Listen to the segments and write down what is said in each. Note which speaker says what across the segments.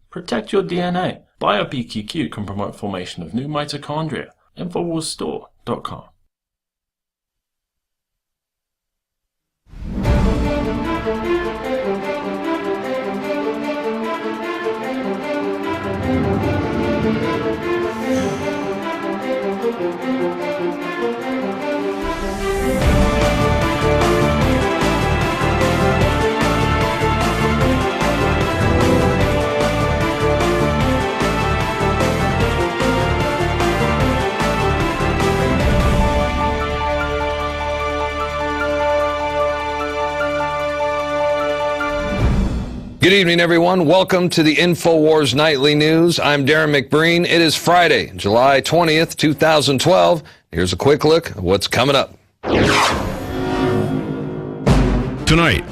Speaker 1: Protect your DNA. BioPQQ can promote formation of new mitochondria. Infowarsstore.com.
Speaker 2: Good evening, everyone. Welcome to the Infowars Nightly News. I'm Darren McBreen. It is Friday, July 20th, 2012. Here's a quick look at what's coming up.
Speaker 3: Tonight,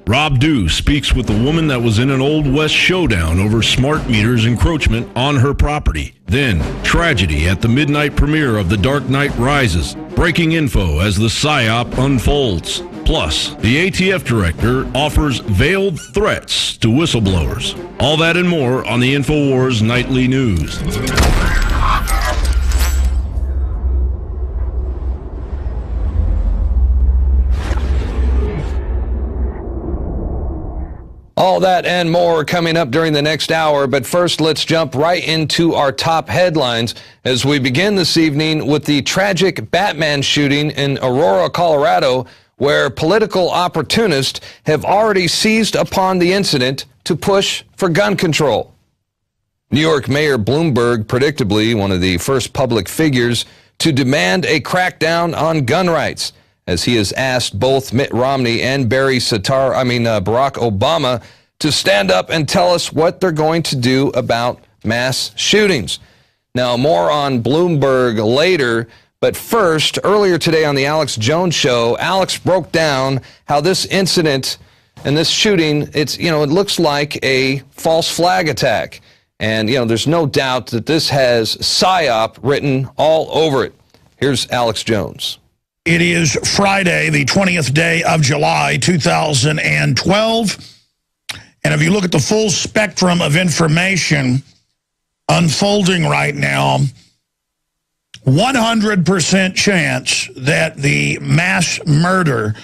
Speaker 3: Rob Dew speaks with the woman that was in an Old West showdown over smart meters encroachment on her property. Then, tragedy at the midnight premiere of The Dark Knight Rises. Breaking info as the PSYOP unfolds. Plus, the ATF director offers veiled threats to whistleblowers. All that and more on the Infowars Nightly News.
Speaker 2: All that and more coming up during the next hour, but first let's jump right into our top headlines as we begin this evening with the tragic Batman shooting in Aurora, Colorado, where political opportunists have already seized upon the incident to push for gun control. New York Mayor Bloomberg, predictably one of the first public figures to demand a crackdown on gun rights, as he has asked both Mitt Romney and Barack Obama to stand up and tell us what they're going to do about mass shootings. Now, more on Bloomberg later, but first, earlier today on the Alex Jones Show, Alex broke down how this incident and this shooting, it looks like a false flag attack. And, there's no doubt that this has PSYOP written all over it. Here's Alex Jones.
Speaker 4: It is Friday, the 20th day of July, 2012. And if you look at the full spectrum of information unfolding right now, 100% chance that the mass murder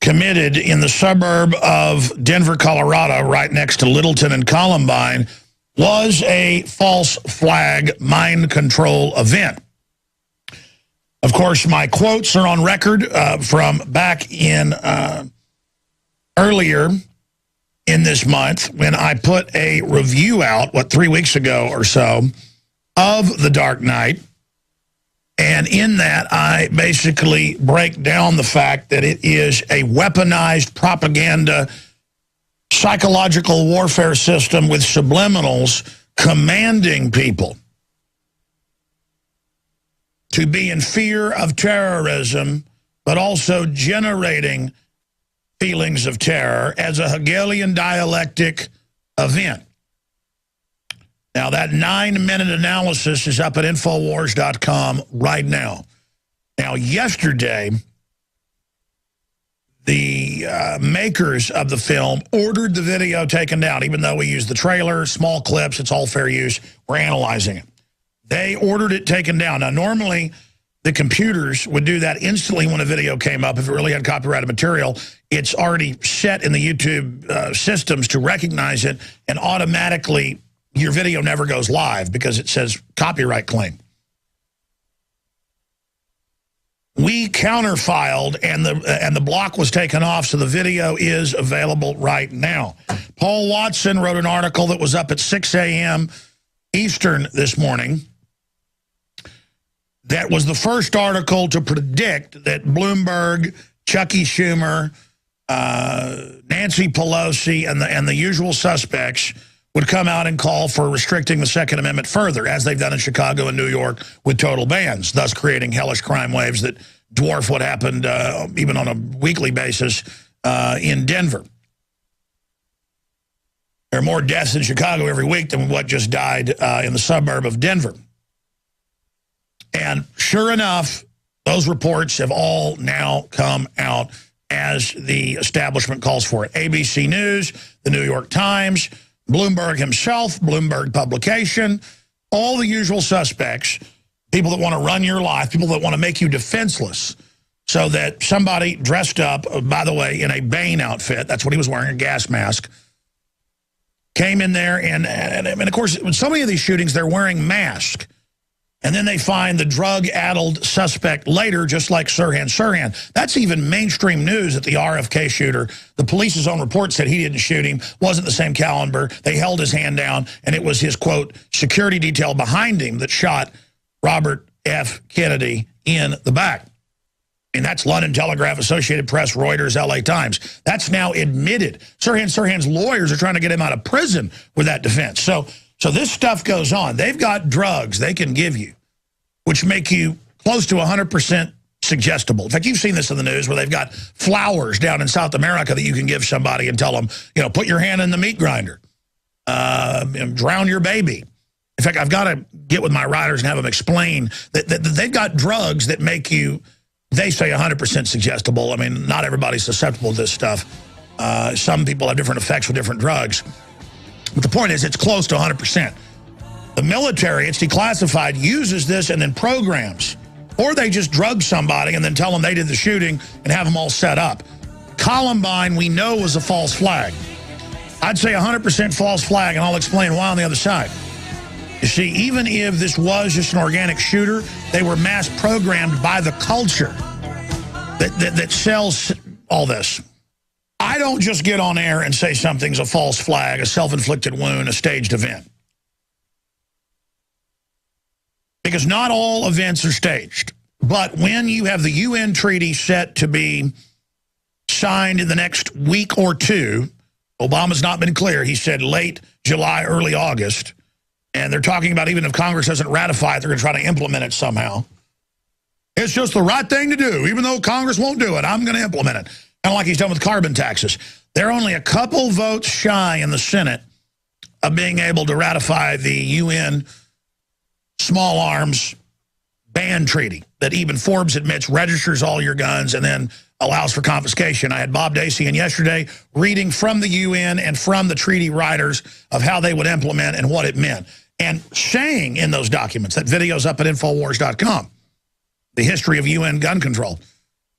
Speaker 4: committed in the suburb of Denver, Colorado, right next to Littleton and Columbine, was a false flag mind control event. Of course, my quotes are on record from back in earlier in this month when I put a review out, 3 weeks ago or so, of The Dark Knight. And in that, I basically break down the fact that it is a weaponized propaganda, psychological warfare system with subliminals commanding people to be in fear of terrorism, but also generating feelings of terror as a Hegelian dialectic event. Now, that 9-minute analysis is up at Infowars.com right now. Now, yesterday, the makers of the film ordered the video taken down, even though we used the trailer, small clips, it's all fair use. We're analyzing it. They ordered it taken down. Now, normally, the computers would do that instantly when a video came up. If it really had copyrighted material, it's already set in the YouTube systems to recognize it, and automatically your video never goes live because it says copyright claim. We counterfiled, and the block was taken off, so the video is available right now. Paul Watson wrote an article that was up at 6 a.m. Eastern this morning. That was the first article to predict that Bloomberg, Chucky Schumer, Nancy Pelosi, and the usual suspects would come out and call for restricting the Second Amendment further, as they've done in Chicago and New York with total bans, thus creating hellish crime waves that dwarf what happened even on a weekly basis in Denver. There are more deaths in Chicago every week than what just died in the suburb of Denver. And sure enough, those reports have all now come out as the establishment calls for it. ABC News, the New York Times, Bloomberg himself, Bloomberg publication, all the usual suspects, people that want to run your life, people that want to make you defenseless, so that somebody dressed up, by the way, in a Bane outfit, that's what he was wearing, a gas mask, came in there, and of course, in so many of these shootings, they're wearing masks. And then they find the drug-addled suspect later, just like Sirhan. That's even mainstream news that the RFK shooter, the police's own report said he didn't shoot him, wasn't the same caliber. They held his hand down, and it was his, quote, security detail behind him that shot Robert F. Kennedy in the back. And that's London Telegraph, Associated Press, Reuters, LA Times. That's now admitted. Sirhan's lawyers are trying to get him out of prison with that defense. So this stuff goes on. They've got drugs they can give you, which make you close to 100% suggestible. In fact, you've seen this in the news where they've got flowers down in South America that you can give somebody and tell them, you know, put your hand in the meat grinder, drown your baby. In fact, I've got to get with my writers and have them explain that they've got drugs that make you, they say, 100% suggestible. I mean, not everybody's susceptible to this stuff. Some people have different effects with different drugs. But the point is, it's close to 100%. The military, it's declassified, uses this and then programs. Or they just drug somebody and then tell them they did the shooting and have them all set up. Columbine, we know, was a false flag. I'd say 100% false flag, and I'll explain why on the other side. You see, even if this was just an organic shooter, they were mass programmed by the culture that sells all this. I don't just get on air and say something's a false flag, a self-inflicted wound, a staged event. Because not all events are staged. But when you have the UN treaty set to be signed in the next week or two, Obama's not been clear. He said late July, early August. And they're talking about even if Congress doesn't ratify it, they're going to try to implement it somehow. It's just the right thing to do. Even though Congress won't do it, I'm going to implement it. Kind of like he's done with carbon taxes. They're only a couple votes shy in the Senate of being able to ratify the UN small arms ban treaty that even Forbes admits registers all your guns and then allows for confiscation. I had Bob Dacey in yesterday reading from the UN and from the treaty writers of how they would implement and what it meant. And saying in those documents, that video's up at Infowars.com, the history of UN gun control,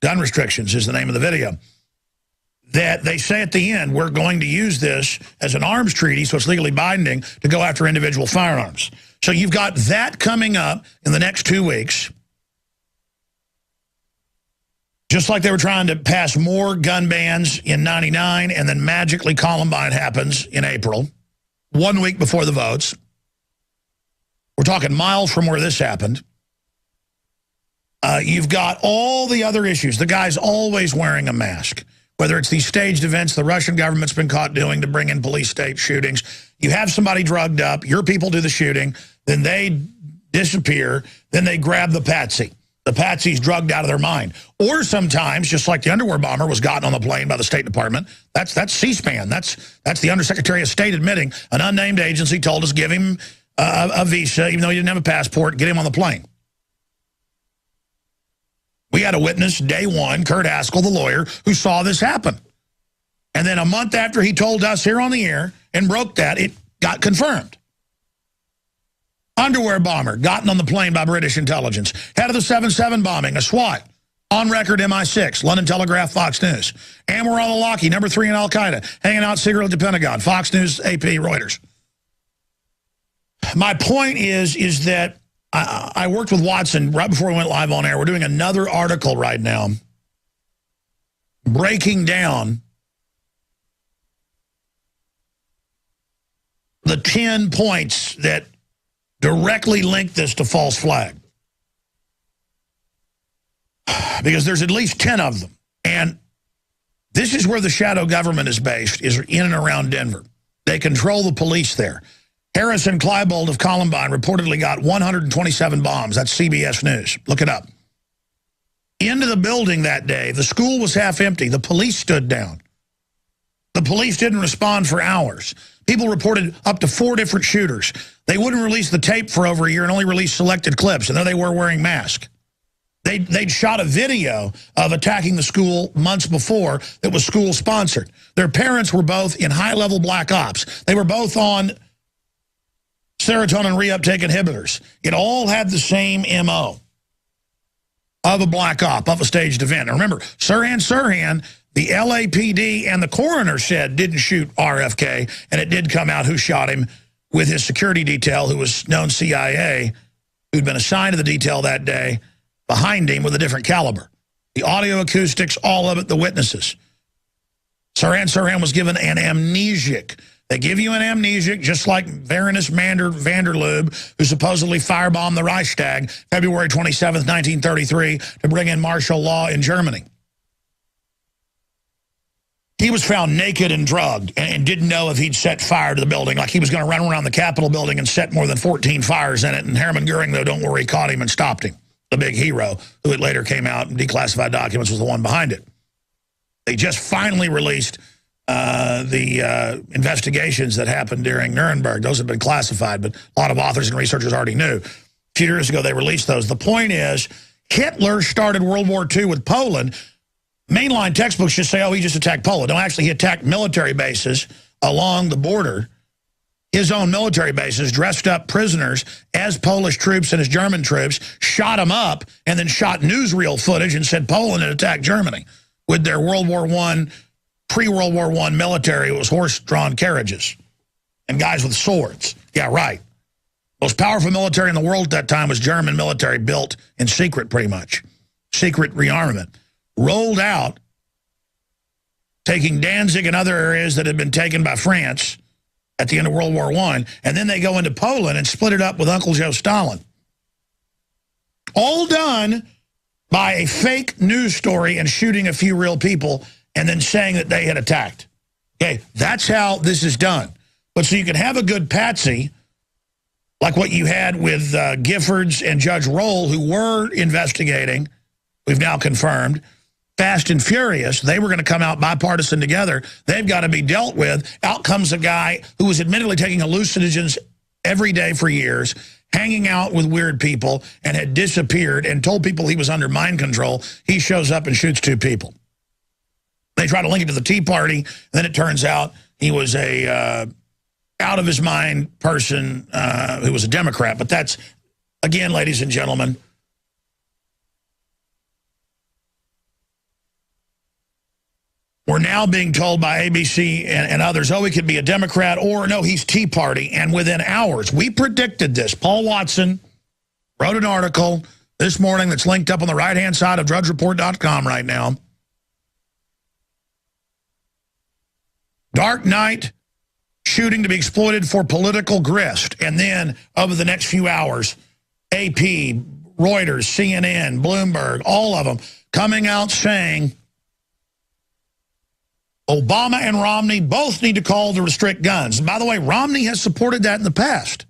Speaker 4: gun restrictions is the name of the video, that they say at the end, we're going to use this as an arms treaty, so it's legally binding, to go after individual firearms. So you've got that coming up in the next 2 weeks. Just like they were trying to pass more gun bans in '99, and then magically Columbine happens in April, 1 week before the votes. We're talking miles from where this happened. You've got all the other issues. The guy's always wearing a mask. Whether it's these staged events the Russian government's been caught doing to bring in police state shootings. You have somebody drugged up, your people do the shooting, then they disappear, then they grab the patsy. The patsy's drugged out of their mind. Or sometimes, just like the underwear bomber was gotten on the plane by the State Department, that's C-SPAN. That's the Undersecretary of State admitting an unnamed agency told us give him a visa, even though he didn't have a passport, get him on the plane. We had a witness, day one, Kurt Haskell, the lawyer, who saw this happen. And then a month after he told us here on the air and broke that, it got confirmed. Underwear bomber, gotten on the plane by British intelligence. Head of the 7/7 bombing, a SWAT. On record, MI6, London Telegraph, Fox News. Anwar al-Awlaki, number 3 in Al-Qaeda, hanging out secretly at the Pentagon, Fox News, AP, Reuters. My point is that I worked with Watson right before we went live on air. We're doing another article right now breaking down the 10 points that directly link this to false flag. Because there's at least 10 of them. And this is where the shadow government is based, is in and around Denver. They control the police there. Harrison Kleinbold of Columbine reportedly got 127 bombs. That's CBS News. Look it up. Into the building that day, the school was half empty. The police stood down. The police didn't respond for hours. People reported up to 4 different shooters. They wouldn't release the tape for over a year and only released selected clips, and there they were wearing masks. They'd shot a video of attacking the school months before that was school-sponsored. Their parents were both in high-level black ops. They were both on serotonin reuptake inhibitors. It all had the same M.O. of a black op, of a staged event. Now remember, Sirhan, the LAPD and the coroner said didn't shoot RFK, and it did come out who shot him with his security detail, who was known CIA, who'd been assigned to the detail that day, behind him with a different caliber. The audio acoustics, all of it, the witnesses. Sirhan was given an amnesic. They give you an amnesic, just like Baroness Vanderloob, who supposedly firebombed the Reichstag February 27th, 1933, to bring in martial law in Germany. He was found naked and drugged and didn't know if he'd set fire to the building, like he was going to run around the Capitol building and set more than 14 fires in it. And Hermann Goering, though, don't worry, caught him and stopped him. The big hero, who it later came out in declassified documents, was the one behind it. They just finally released the investigations that happened during Nuremberg. Those have been classified, but a lot of authors and researchers already knew. A few years ago, they released those. The point is, Hitler started World War II with Poland. Mainline textbooks just say, oh, he just attacked Poland. No, actually, he attacked military bases along the border, his own military bases, dressed up prisoners as Polish troops and as German troops, shot them up, and then shot newsreel footage and said Poland had attacked Germany with their World War I, pre-World War I military. It was horse-drawn carriages and guys with swords. Yeah, right. Most powerful military in the world at that time was German military, built in secret pretty much. Secret rearmament. Rolled out, taking Danzig and other areas that had been taken by France at the end of World War I, and then they go into Poland and split it up with Uncle Joe Stalin. All done by a fake news story and shooting a few real people and then saying that they had attacked. Okay, that's how this is done. But so you can have a good patsy, like what you had with Giffords and Judge Roll, who were investigating, we've now confirmed, Fast and Furious. They were going to come out bipartisan together. They've got to be dealt with. Out comes a guy who was admittedly taking hallucinogens every day for years, hanging out with weird people, and had disappeared and told people he was under mind control. He shows up and shoots 2 people. They try to link it to the Tea Party, and then it turns out he was a out-of-his-mind person who was a Democrat. But that's, again, ladies and gentlemen, we're now being told by ABC and others, oh, he could be a Democrat, or no, he's Tea Party. And within hours, we predicted this. Paul Watson wrote an article this morning that's linked up on the right-hand side of drudgereport.com right now. Dark night shooting to be exploited for political grist. And then over the next few hours, AP, Reuters, CNN, Bloomberg, all of them coming out saying Obama and Romney both need to call to restrict guns. And by the way, Romney has supported that in the past.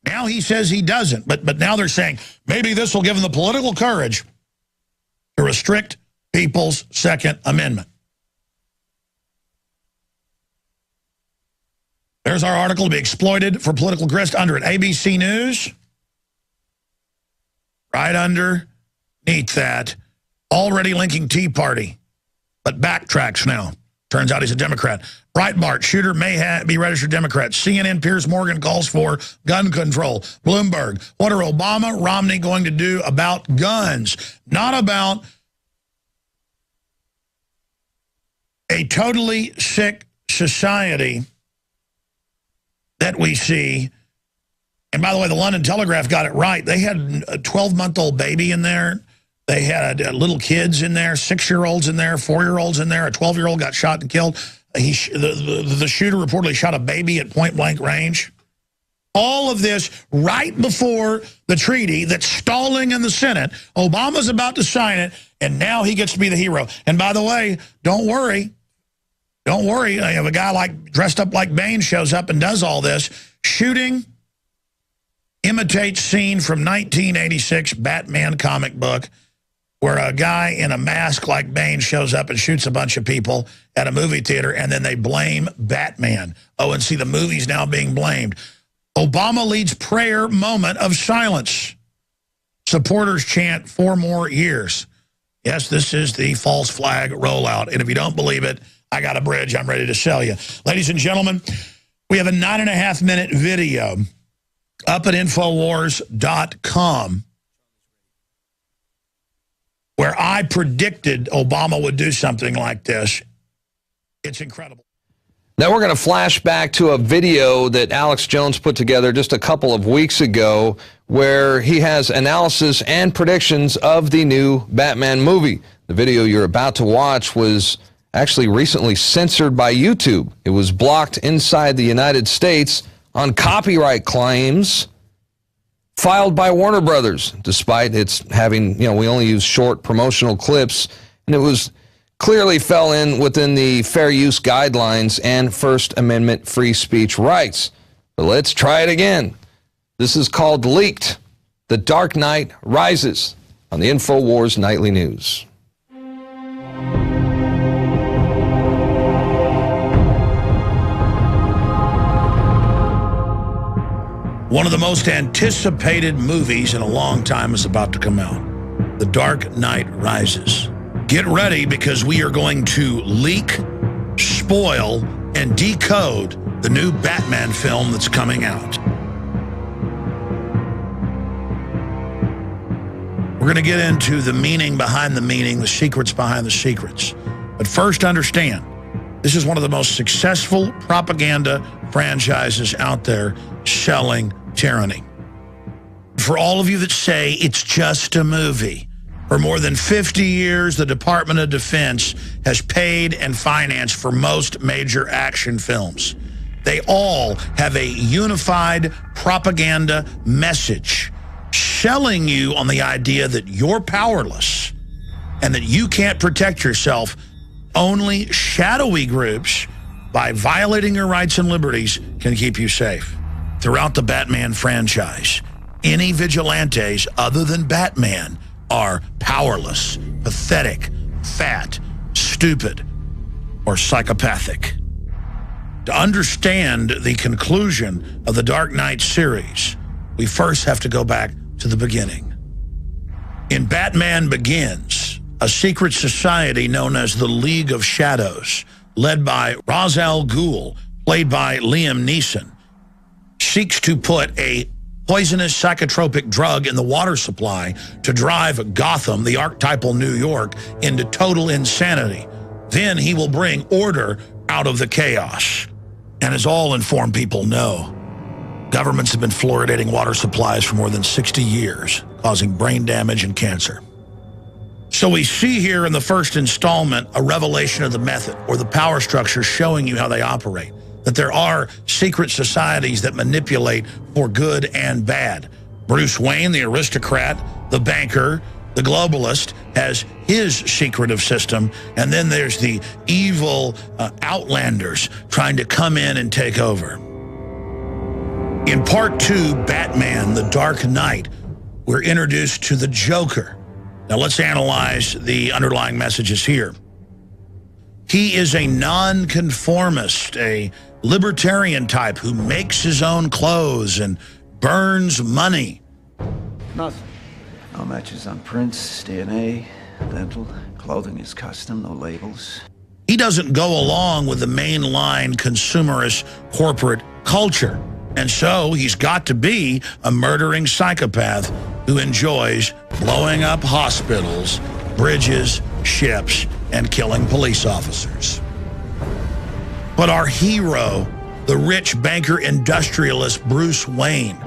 Speaker 4: Now he says he doesn't. But now they're saying maybe this will give them the political courage to restrict people's Second Amendment. There's our article to be exploited for political grist under it. ABC News. Right underneath that. Already linking Tea Party, but backtracks now. Turns out he's a Democrat. Breitbart, shooter may be registered Democrat. CNN, Piers Morgan calls for gun control. Bloomberg, what are Obama, Romney going to do about guns? Not about a totally sick society that we see. And by the way, the London Telegraph got it right. They had a 12-month-old baby in there. They had little kids in there, 6-year-olds in there, 4-year-olds in there. A 12-year-old got shot and killed. The shooter reportedly shot a baby at point-blank range. All of this right before the treaty that's stalling in the Senate. Obama's about to sign it, and now he gets to be the hero. And by the way, don't worry. Don't worry. I have a guy dressed up like Bane shows up and does all this. Shooting imitates scene from 1986 Batman comic book, where a guy in a mask like Bane shows up and shoots a bunch of people at a movie theater, and then they blame Batman. Oh, and see, the movie's now being blamed. Obama leads prayer moment of silence. Supporters chant 4 more years. Yes, this is the false flag rollout. And if you don't believe it, I got a bridge I'm ready to sell you. Ladies and gentlemen, we have a 9.5-minute video up at Infowars.com where I predicted Obama would do something like this. It's incredible.
Speaker 2: Now we're going to flash back to a video that Alex Jones put together just a couple of weeks ago where he has analysis and predictions of the new Batman movie. The video you're about to watch was actually recently censored by YouTube. It was blocked inside the United States on copyright claims filed by Warner Brothers, despite its having, we only use short promotional clips, and it was clearly fell in within the fair use guidelines and First Amendment free speech rights. But let's try it again. This is called Leaked. The Dark Knight Rises on the Infowars Nightly News.
Speaker 4: One of the most anticipated movies in a long time is about to come out. The Dark Knight Rises. Get ready, because we are going to leak, spoil, and decode the new Batman film that's coming out. We're going to get into the meaning behind the meaning, the secrets behind the secrets. But first, understand, this is one of the most successful propaganda franchises out there selling tyranny. For all of you that say it's just a movie, for more than 50 years, the Department of Defense has paid and financed for most major action films. They all have a unified propaganda message selling you on the idea that you're powerless and that you can't protect yourself. Only shadowy groups, by violating your rights and liberties, can keep you safe. Throughout the Batman franchise, any vigilantes other than Batman are powerless, pathetic, fat, stupid, or psychopathic. To understand the conclusion of the Dark Knight series, we first have to go back to the beginning. In Batman Begins, a secret society known as the League of Shadows, led by Ra's al Ghul, played by Liam Neeson, seeks to put a poisonous psychotropic drug in the water supply to drive Gotham, the archetypal New York, into total insanity. Then he will bring order out of the chaos. And as all informed people know, governments have been fluoridating water supplies for more than 60 years, causing brain damage and cancer. So we see here in the first installment a revelation of the method, or the power structure, showing you how they operate. That there are secret societies that manipulate for good and bad. Bruce Wayne, the aristocrat, the banker, the globalist, has his secretive system, and then there's the evil outlanders trying to come in and take over. In Part 2, Batman, The Dark Knight, we're introduced to the Joker. Now let's analyze the underlying messages here. He is a nonconformist, a libertarian type who makes his own clothes and burns money.
Speaker 5: Nothing. No matches on prints, DNA, dental, clothing is custom, no labels.
Speaker 4: He doesn't go along with the mainline consumerist corporate culture. And so he's got to be a murdering psychopath who enjoys blowing up hospitals, bridges, ships, and killing police officers. But our hero, the rich banker industrialist Bruce Wayne,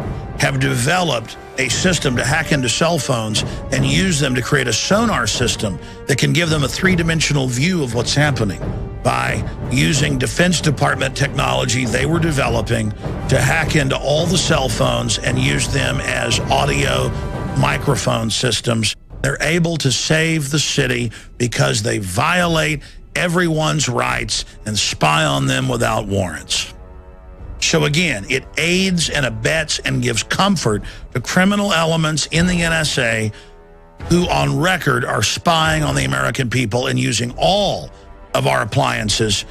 Speaker 4: have developed a system to hack into cell phones and use them to create a sonar system that can give them a three-dimensional view of what's happening by using Defense Department technology they were developing to hack into all the cell phones and use them as audio microphone systems. They're able to save the city because they violate everyone's rights and spy on them without warrants. So again, it aids and abets and gives comfort to criminal elements in the NSA who on record are spying on the American people and using all of our appliances,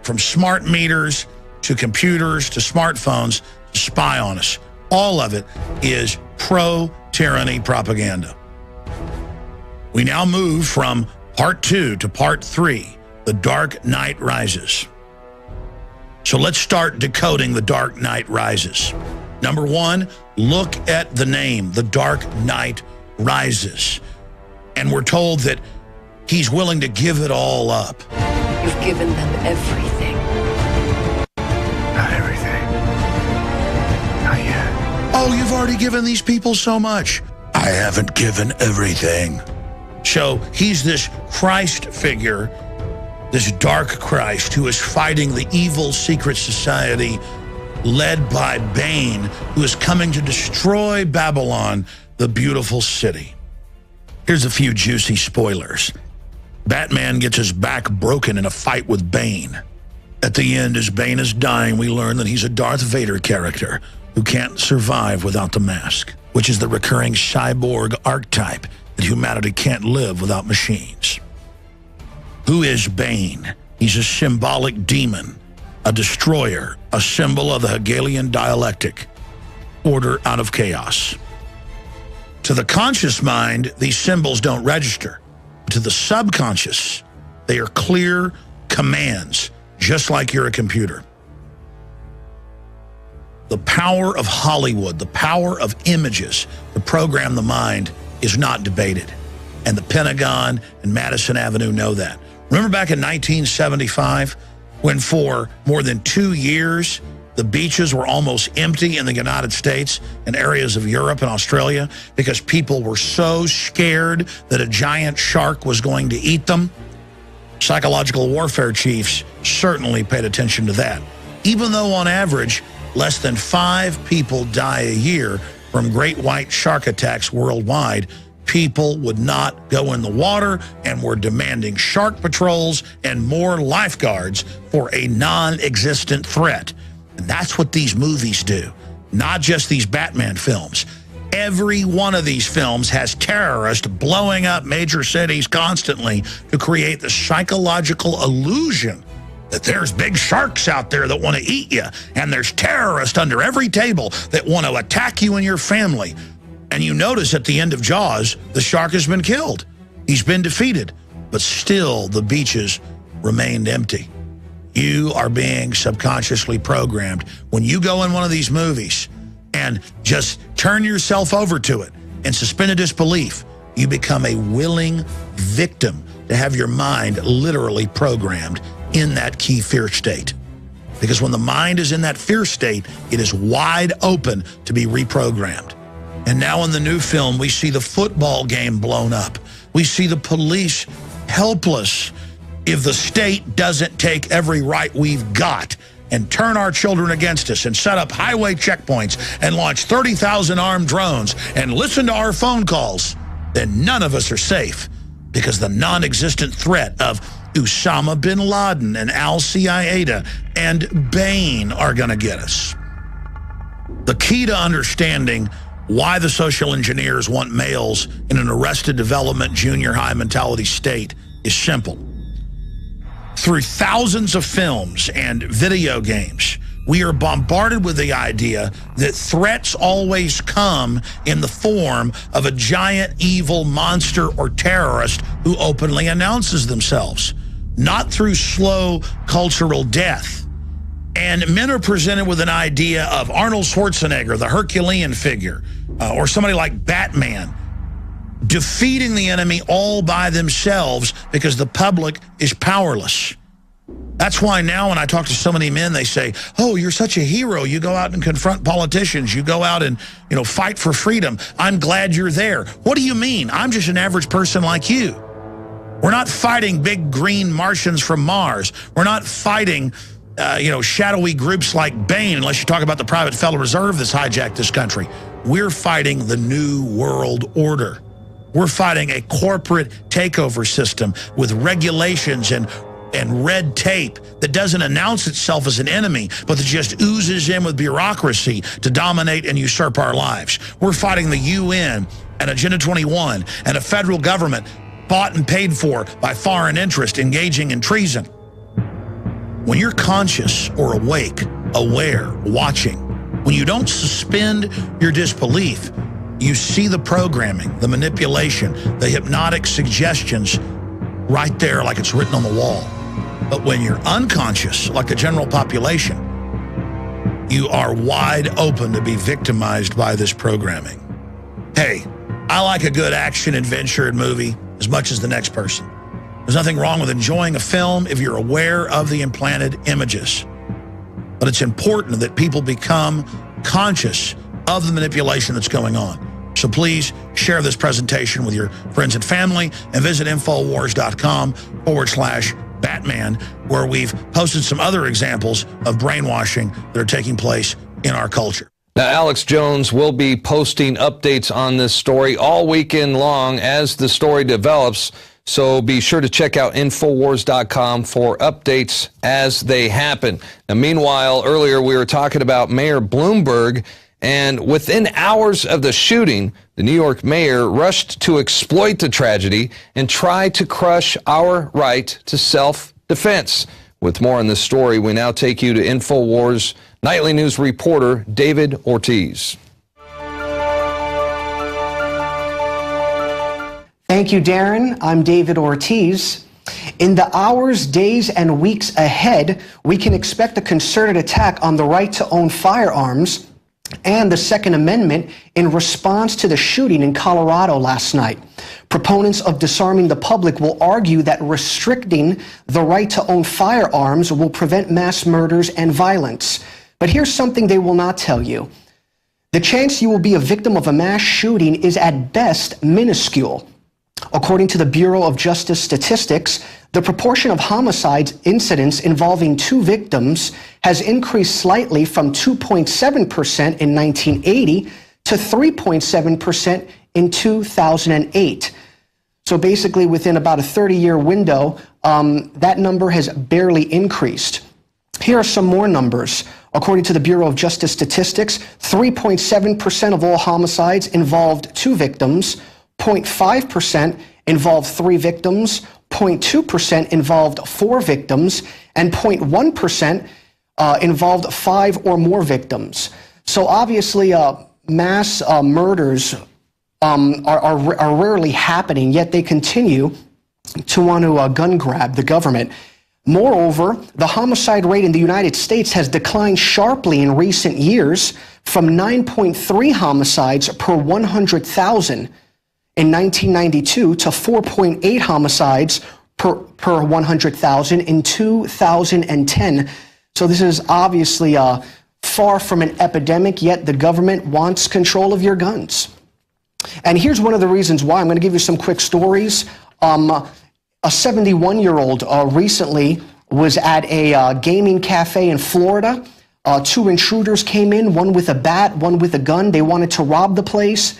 Speaker 4: from smart meters to computers to smartphones, to spy on us. All of it is pro tyranny propaganda. We now move from part 2 to part 3, The Dark Knight Rises. So let's start decoding The Dark Knight Rises. Number 1, look at the name, The Dark Knight Rises. And we're told that he's willing to give it all up.
Speaker 6: You've given them everything.
Speaker 5: Not everything. Not yet.
Speaker 4: Oh, you've already given these people so much. I haven't given everything. So he's this Christ figure, this dark Christ who is fighting the evil secret society led by Bane, who is coming to destroy Babylon, the beautiful city. Here's a few juicy spoilers. Batman gets his back broken in a fight with Bane. At the end, as Bane is dying, we learn that he's a Darth Vader character who can't survive without the mask, which is the recurring cyborg archetype that humanity can't live without machines. Who is Bane? He's a symbolic demon, a destroyer, a symbol of the Hegelian dialectic, order out of chaos. To the conscious mind, these symbols don't register. To the subconscious, they are clear commands, just like you're a computer. The power of Hollywood, the power of images to program the mind is not debated. And the Pentagon and Madison Avenue know that. Remember back in 1975, when for more than 2 years, the beaches were almost empty in the United States and areas of Europe and Australia because people were so scared that a giant shark was going to eat them? Psychological warfare chiefs certainly paid attention to that. Even though on average, less than 5 people die a year from great white shark attacks worldwide, people would not go in the water and were demanding shark patrols and more lifeguards for a non-existent threat. And that's what these movies do, not just these Batman films. Every one of these films has terrorists blowing up major cities constantly to create the psychological illusion that there's big sharks out there that want to eat you, and there's terrorists under every table that want to attack you and your family. And you notice at the end of Jaws, the shark has been killed. He's been defeated, but still the beaches remained empty. You are being subconsciously programmed. When you go in one of these movies and just turn yourself over to it in suspended disbelief, you become a willing victim to have your mind literally programmed in that key fear state. Because when the mind is in that fear state, it is wide open to be reprogrammed. And now in the new film, we see the football game blown up. We see the police helpless if the state doesn't take every right we've got and turn our children against us and set up highway checkpoints and launch 30,000 armed drones and listen to our phone calls, then none of us are safe because the non-existent threat of Osama bin Laden and Al-Qaeda and Bane are going to get us. The key to understanding why the social engineers want males in an arrested development junior high mentality state is simple. Through thousands of films and video games, we are bombarded with the idea that threats always come in the form of a giant evil monster or terrorist who openly announces themselves, not through slow cultural death. And men are presented with an idea of Arnold Schwarzenegger, the Herculean figure, or somebody like Batman, defeating the enemy all by themselves because the public is powerless. That's why now when I talk to so many men, they say, oh, you're such a hero. You go out and confront politicians. You go out and, fight for freedom. I'm glad you're there. What do you mean? I'm just an average person like you. We're not fighting big green Martians from Mars. We're not fighting shadowy groups like Bane, unless you talk about the Private Federal Reserve that's hijacked this country. We're fighting the New World Order. We're fighting a corporate takeover system with regulations and red tape that doesn't announce itself as an enemy, but that just oozes in with bureaucracy to dominate and usurp our lives. We're fighting the UN and Agenda 21 and a federal government bought and paid for by foreign interest engaging in treason. When you're conscious or awake, aware, watching, when you don't suspend your disbelief, You see the programming, the manipulation, the hypnotic suggestions right there like it's written on the wall. But when you're unconscious, like the general population, you are wide open to be victimized by this programming. Hey, I like a good action adventure movie as much as the next person. There's nothing wrong with enjoying a film if you're aware of the implanted images. But it's important that people become conscious of the manipulation that's going on. So please share this presentation with your friends and family and visit Infowars.com/Batman, where we've posted some other examples of brainwashing that are taking place in our culture.
Speaker 2: Now, Alex Jones will be posting updates on this story all weekend long as the story develops. So be sure to check out Infowars.com for updates as they happen. Now, meanwhile, earlier we were talking about Mayor Bloomberg, and within hours of the shooting, the New York mayor rushed to exploit the tragedy and try to crush our right to self-defense. With more on this story, we now take you to Infowars Nightly News reporter David Ortiz.
Speaker 7: Thank you, Darren. I'm David Ortiz. In the hours, days, and weeks ahead, we can expect a concerted attack on the right to own firearms and the Second Amendment in response to the shooting in Colorado last night. Proponents of disarming the public will argue that restricting the right to own firearms will prevent mass murders and violence. But here's something they will not tell you. The chance you will be a victim of a mass shooting is at best minuscule. According to the Bureau of Justice Statistics, the proportion of homicide incidents involving two victims has increased slightly from 2.7% in 1980 to 3.7% in 2008. So basically, within about a 30-year window, that number has barely increased. Here are some more numbers. According to the Bureau of Justice Statistics, 3.7% of all homicides involved two victims, 0.5% involved three victims, 0.2% involved four victims, and 0.1% involved five or more victims. So obviously, mass murders are rarely happening, yet they continue to want to gun grab the government. Moreover, the homicide rate in the United States has declined sharply in recent years from 9.3 homicides per 100,000 in 1992 to 4.8 homicides per 100,000 in 2010. So this is obviously far from an epidemic, yet the government wants control of your guns. And here's one of the reasons why. I'm going to give you some quick stories. A 71-year-old recently was at a gaming cafe in Florida. Two intruders came in, one with a bat, one with a gun. They wanted to rob the place.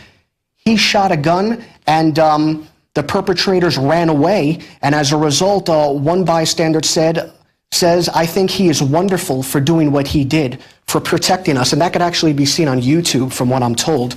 Speaker 7: He shot a gun, and the perpetrators ran away. And as a result, one bystander says, "I think he is wonderful for doing what he did, for protecting us." And that could actually be seen on YouTube, from what I'm told.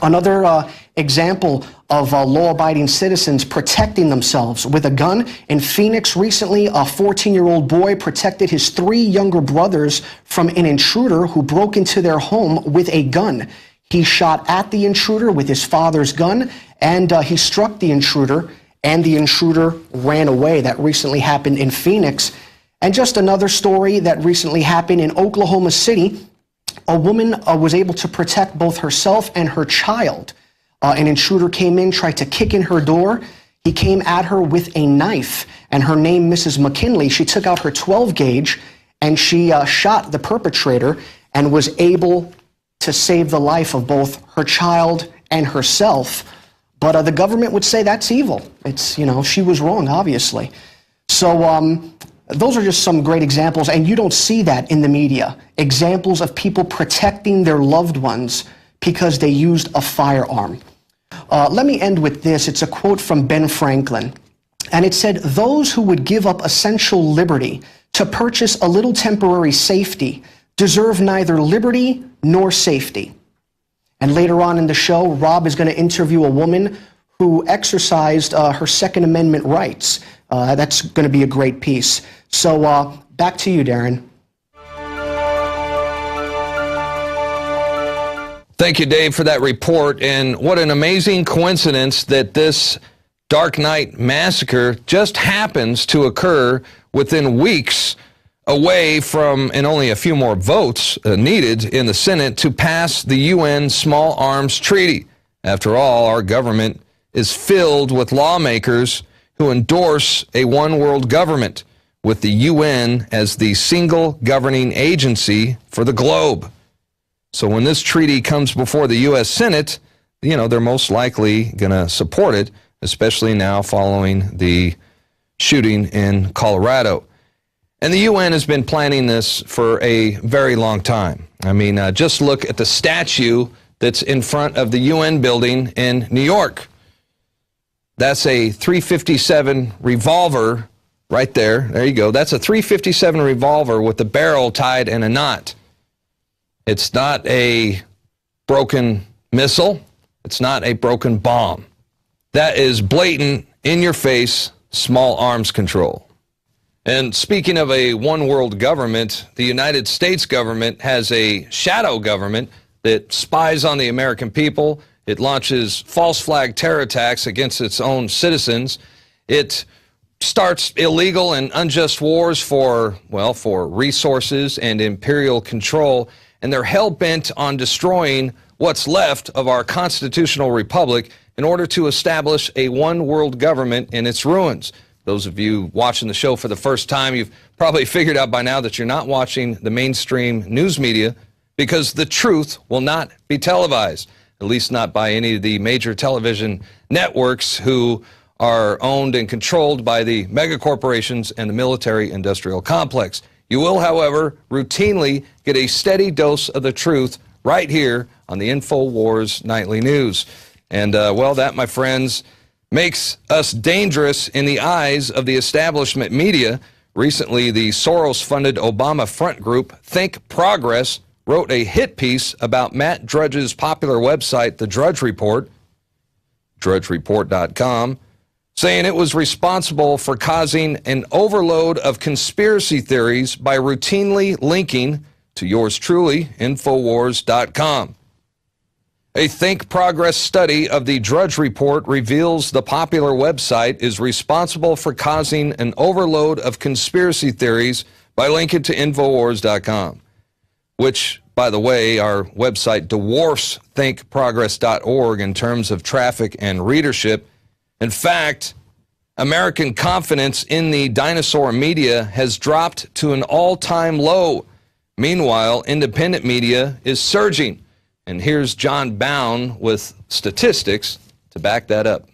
Speaker 7: Another example of law-abiding citizens protecting themselves with a gun. In Phoenix recently, a 14-year-old boy protected his three younger brothers from an intruder who broke into their home with a gun. He shot at the intruder with his father's gun, and he struck the intruder, and the intruder ran away. That recently happened in Phoenix. And just another story that recently happened in Oklahoma City. A woman was able to protect both herself and her child. An intruder came in, tried to kick in her door. He came at her with a knife, and her name, Mrs. McKinley. She took out her 12 gauge, and she shot the perpetrator and was able to save the life of both her child and herself. But the government would say that's evil. It's, she was wrong, obviously. So those are just some great examples, and you don't see that in the media. Examples of people protecting their loved ones because they used a firearm. Let me end with this. It's a quote from Ben Franklin, and it said, "Those who would give up essential liberty to purchase a little temporary safety deserve neither liberty nor safety." And later on in the show, Rob is going to interview a woman who exercised her Second Amendment rights. That's going to be a great piece. So back to you, Darren.
Speaker 2: Thank you, Dave, for that report. And what an amazing coincidence that this Dark Night massacre just happens to occur within weeks away from, and only a few more votes needed in the Senate to pass the UN Small Arms Treaty. After all, our government is filled with lawmakers who endorse a one-world government with the UN as the single governing agency for the globe. So when this treaty comes before the U.S. Senate, they're most likely going to support it, especially now following the shooting in Colorado. And the UN has been planning this for a very long time. I mean, just look at the statue that's in front of the UN building in New York. That's a .357 revolver right there. There you go. That's a .357 revolver with the barrel tied in a knot. It's not a broken missile. It's not a broken bomb. That is blatant, in-your-face, small arms control. And speaking of a one-world government, the United States government has a shadow government that spies on the American people. It launches false flag terror attacks against its own citizens. It starts illegal and unjust wars for resources and imperial control. And they're hell-bent on destroying what's left of our constitutional republic in order to establish a one-world government in its ruins. Those of you watching the show for the first time, you've probably figured out by now that you're not watching the mainstream news media because the truth will not be televised, at least not by any of the major television networks who are owned and controlled by the megacorporations and the military-industrial complex. You will, however, routinely get a steady dose of the truth right here on the Infowars Nightly News. And, that, my friends, makes us dangerous in the eyes of the establishment media. Recently, the Soros-funded Obama front group, Think Progress, wrote a hit piece about Matt Drudge's popular website, The Drudge Report, drudgereport.com, saying it was responsible for causing an overload of conspiracy theories by routinely linking to yours truly, Infowars.com. A Think Progress study of the Drudge Report reveals the popular website is responsible for causing an overload of conspiracy theories by linking to Infowars.com, which, by the way, our website dwarfs thinkprogress.org in terms of traffic and readership. In fact, American confidence in the dinosaur media has dropped to an all-time low. Meanwhile, independent media is surging. And here's John Bound with statistics to back that up.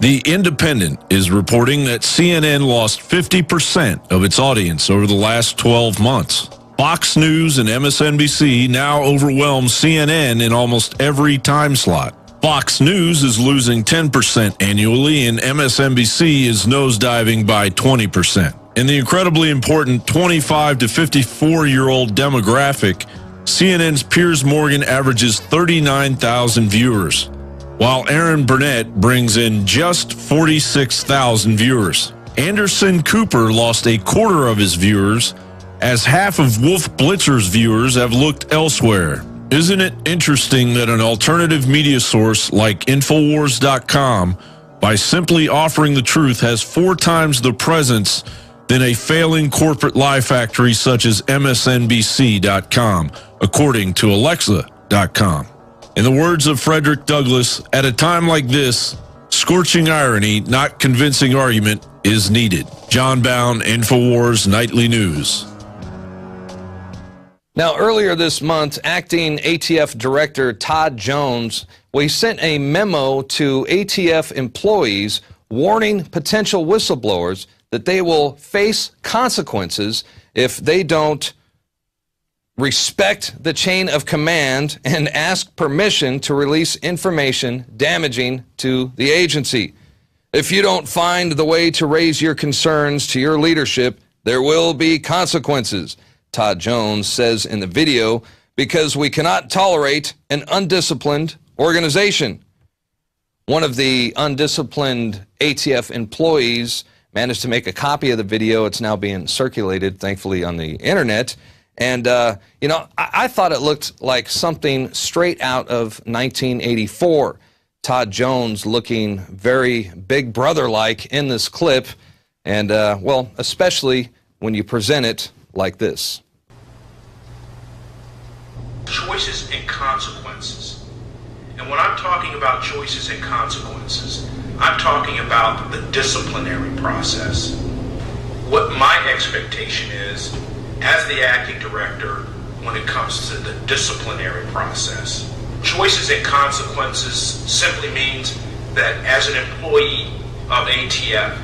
Speaker 3: The Independent is reporting that CNN lost 50% of its audience over the last 12 months. Fox News and MSNBC now overwhelm CNN in almost every time slot. Fox News is losing 10% annually, and MSNBC is nosediving by 20%. In the incredibly important 25 to 54-year-old demographic, CNN's Piers Morgan averages 39,000 viewers, while Aaron Burnett brings in just 46,000 viewers. Anderson Cooper lost a quarter of his viewers, as half of Wolf Blitzer's viewers have looked elsewhere. Isn't it interesting that an alternative media source like Infowars.com, by simply offering the truth, has 4 times the presence than a failing corporate lie factory such as MSNBC.com, according to Alexa.com. In the words of Frederick Douglass, at a time like this, scorching irony, not convincing argument, is needed. John Bound, Infowars Nightly News.
Speaker 2: Now, earlier this month, acting ATF Director Todd Jones, he sent a memo to ATF employees warning potential whistleblowers that they will face consequences if they don't respect the chain of command and ask permission to release information damaging to the agency. If you don't find the way to raise your concerns to your leadership, there will be consequences, Todd Jones says in the video, because we cannot tolerate an undisciplined organization. One of the undisciplined ATF employees managed to make a copy of the video. It's now being circulated, thankfully, on the internet. And, you know, I thought it looked like something straight out of 1984. Todd Jones looking very Big Brother-like in this clip. And, well, especially when you present it like this.
Speaker 8: Choices and consequences. And when I'm talking about choices and consequences, I'm talking about the disciplinary process. What my expectation is, as the acting director, when it comes to the disciplinary process, choices and consequences simply means that as an employee of ATF,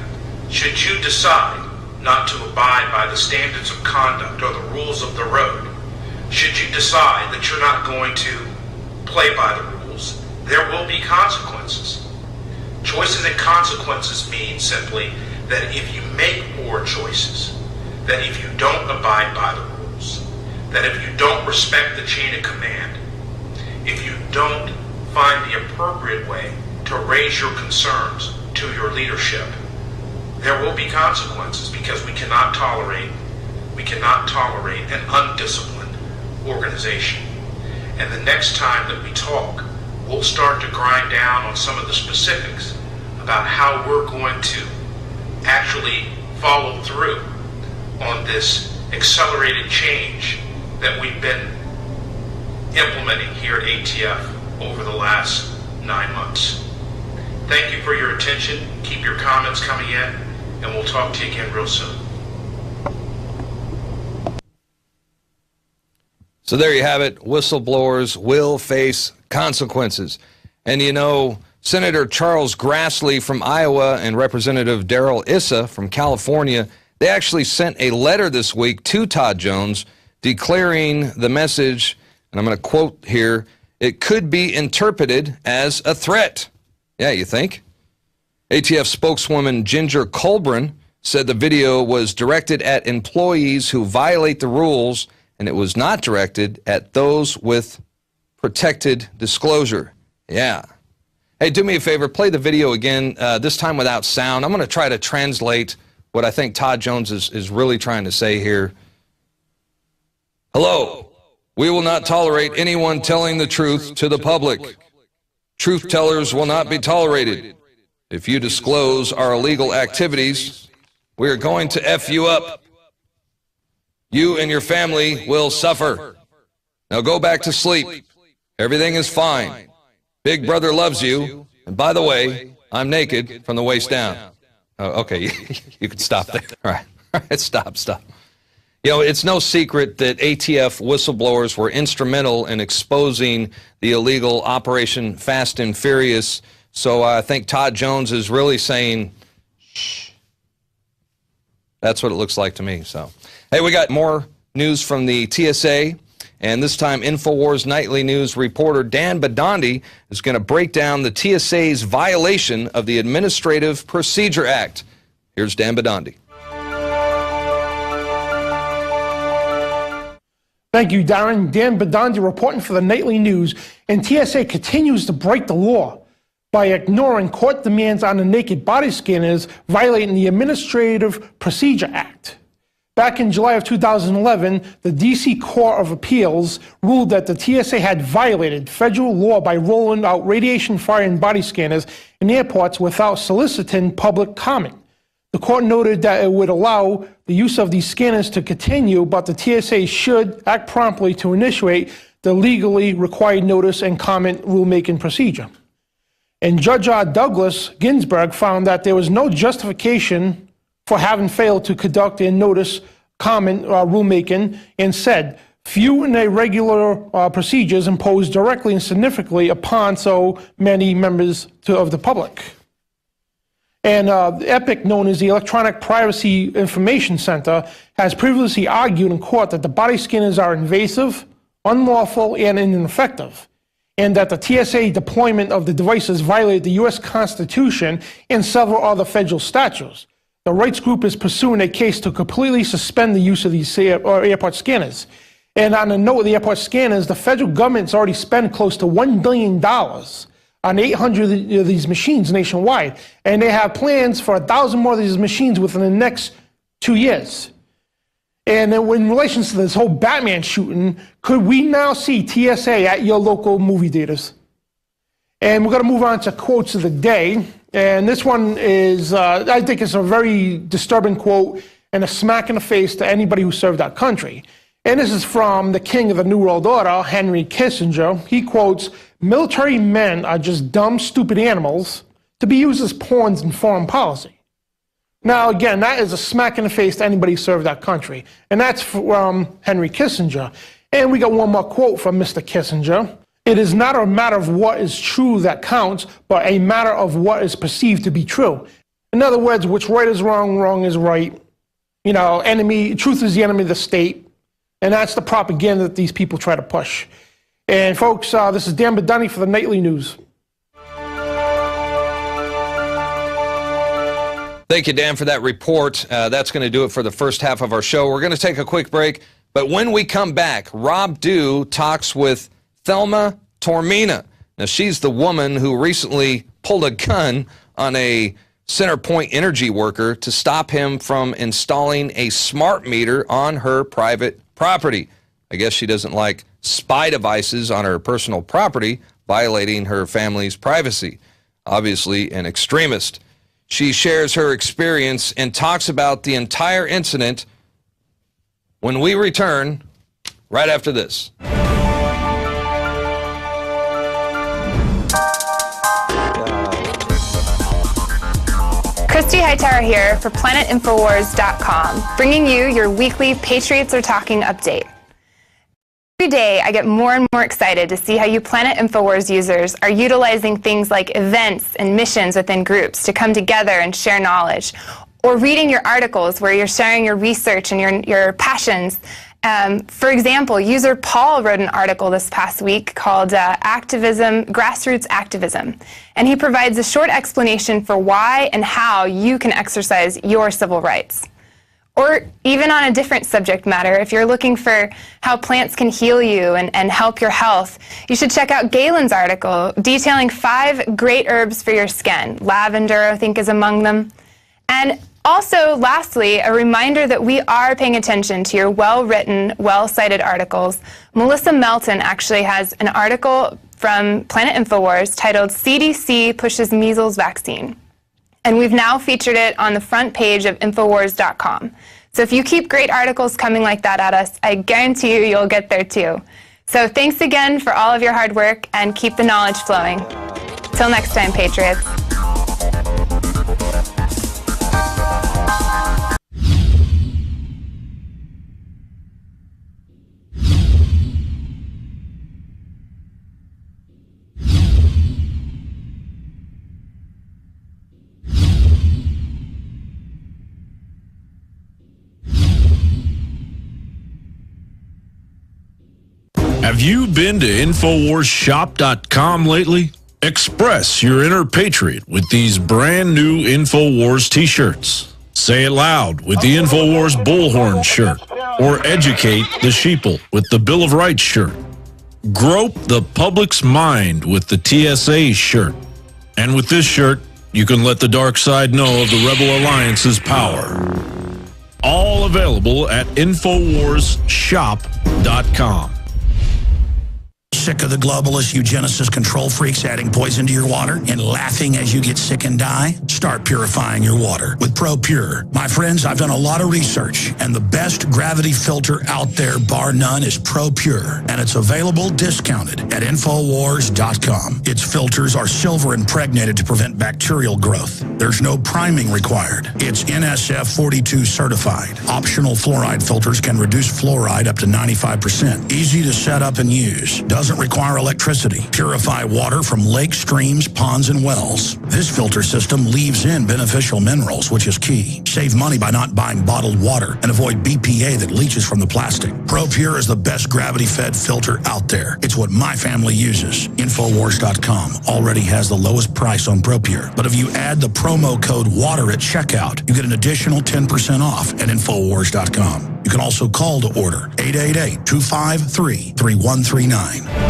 Speaker 8: should you decide not to abide by the standards of conduct or the rules of the road, should you decide that you're not going to play by the rules, there will be consequences. Choices and consequences mean simply that if you make poor choices, that if you don't abide by the rules, that if you don't respect the chain of command, if you don't find the appropriate way to raise your concerns to your leadership, there will be consequences, because we cannot tolerate an undisciplined organization. And the next time that we talk, we'll start to grind down on some of the specifics about how we're going to actually follow through on this accelerated change that we've been implementing here at ATF over the last 9 months. Thank you for your attention. Keep your comments coming in, and we'll talk to you again real soon.
Speaker 2: So there you have it. Whistleblowers will face consequences. And you know, Senator Charles Grassley from Iowa and Representative Darrell Issa from California, they actually sent a letter this week to Todd Jones declaring the message, and I'm going to quote here, "It could be interpreted as a threat." Yeah, you think? ATF spokeswoman Ginger Colburn said the video was directed at employees who violate the rules, and it was not directed at those with protected disclosure. Yeah. Hey, do me a favor, play the video again, this time without sound. I'm going to try to translate what I think Todd Jones is really trying to say here. Hello. We will not tolerate anyone telling the truth to the public. Truth tellers will not be tolerated. If you disclose our illegal activities, we are going to F you up. You and your family will suffer. Now go back to sleep. Everything is fine. Big Brother loves you. And by the way, I'm naked from the waist down. Oh, okay, you can stop there. All right, stop. You know, it's no secret that ATF whistleblowers were instrumental in exposing the illegal Operation Fast and Furious. So I think Todd Jones is really saying, shh. That's what it looks like to me. So, hey, we got more news from the TSA. And this time, Infowars Nightly News reporter Dan Badandi is going to break down the TSA's violation of the Administrative Procedure Act. Here's Dan Badandi.
Speaker 9: Thank you, Darren. Dan Badandi reporting for the Nightly News. And TSA continues to break the law by ignoring court demands on the naked body scanners, violating the Administrative Procedure Act. Back in July of 2011, the D.C. Court of Appeals ruled that the TSA had violated federal law by rolling out radiation-firing body scanners in airports without soliciting public comment. The court noted that it would allow the use of these scanners to continue, but the TSA should act promptly to initiate the legally required notice and comment rulemaking procedure. And Judge Douglas Ginsburg found that there was no justification for having failed to conduct a notice comment rulemaking, and said, few and irregular procedures imposed directly and significantly upon so many members of the public. And EPIC, known as the Electronic Privacy Information Center, has previously argued in court that the body scanners are invasive, unlawful, and ineffective, and that the TSA deployment of the devices violated the U.S. Constitution and several other federal statutes. The rights group is pursuing a case to completely suspend the use of these airport scanners. And on the note of the airport scanners, the federal government's already spent close to $1 billion on 800 of these machines nationwide. And they have plans for 1,000 more of these machines within the next 2 years. And in relation to this whole Batman shooting, could we now see TSA at your local movie theaters? And we're going to move on to quotes of the day. And this one is, I think it's a very disturbing quote and a smack in the face to anybody who served our country. And this is from the king of the New World Order, Henry Kissinger. He quotes, "Military men are just dumb, stupid animals to be used as pawns in foreign policy." Now, again, that is a smack in the face to anybody who served our country. And that's from Henry Kissinger. And we got one more quote from Mr. Kissinger. "It is not a matter of what is true that counts, but a matter of what is perceived to be true." In other words, which right is wrong, wrong is right. You know, truth is the enemy of the state. And that's the propaganda that these people try to push. And folks, this is Dan Badani for the Nightly News.
Speaker 2: Thank you, Dan, for that report. That's going to do it for the first half of our show. We're going to take a quick break, but when we come back, Rob Dew talks with Thelma Taormina. Now, she's the woman who recently pulled a gun on a CenterPoint Energy worker to stop him from installing a smart meter on her private property. I guess she doesn't like spy devices on her personal property, violating her family's privacy. Obviously an extremist. She shares her experience and talks about the entire incident when we return right after this.
Speaker 10: Christy Hightower here for PlanetInfowars.com, bringing you your weekly Patriots Are Talking update. Every day, I get more and more excited to see how you Planet Infowars users are utilizing things like events and missions within groups to come together and share knowledge, or reading your articles where you're sharing your research and your passions. For example, user Paul wrote an article this past week called Grassroots Activism, and he provides a short explanation for why and how you can exercise your civil rights. Or even on a different subject matter, if you're looking for how plants can heal you and help your health, you should check out Galen's article detailing 5 great herbs for your skin. Lavender, I think, is among them. And also, lastly, a reminder that we are paying attention to your well-written, well-cited articles. Melissa Melton actually has an article from Planet Infowars titled "CDC Pushes Measles Vaccine." And we've now featured it on the front page of Infowars.com. So if you keep great articles coming like that at us, I guarantee you'll get there too. So thanks again for all of your hard work, and keep the knowledge flowing. Till next time, Patriots.
Speaker 3: Have you been to InfoWarsShop.com lately? Express your inner patriot with these brand new InfoWars t-shirts. Say it loud with the InfoWars Bullhorn shirt, or educate the sheeple with the Bill of Rights shirt. Grope the public's mind with the TSA shirt. And with this shirt, you can let the dark side know of the Rebel Alliance's power. All available at InfoWarsShop.com.
Speaker 4: Sick of the globalist eugenicist control freaks adding poison to your water and laughing as you get sick and die? Start purifying your water with ProPure. My friends, I've done a lot of research, and the best gravity filter out there, bar none, is ProPure, and it's available discounted at Infowars.com. Its filters are silver impregnated to prevent bacterial growth. There's no priming required. It's NSF 42 certified. Optional fluoride filters can reduce fluoride up to 95%. Easy to set up and use. Doesn't require electricity. Purify water from lakes, streams, ponds, and wells. This filter system leaves in beneficial minerals, which is key. Save money by not buying bottled water and avoid BPA that leaches from the plastic. ProPure is the best gravity-fed filter out there. It's what my family uses. Infowars.com already has the lowest price on ProPure. But if you add the promo code WATER at checkout, you get an additional 10% off at Infowars.com. You can also call to order 888-253-3139.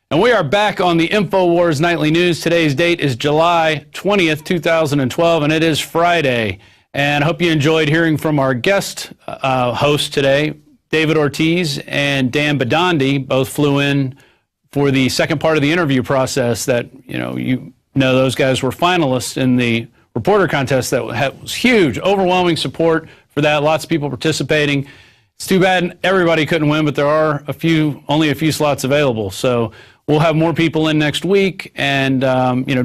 Speaker 11: And we are back on the Infowars Nightly News. Today's date is July 20th, 2012, and it is Friday. And I hope you enjoyed hearing from our guest host today, David Ortiz and Dan Badandi. Both flew in for the second part of the interview process that, those guys were finalists in the reporter contest that was huge, overwhelming support for that. Lots of people participating. It's too bad everybody couldn't win, but there are only a few slots available. So we'll have more people in next week, and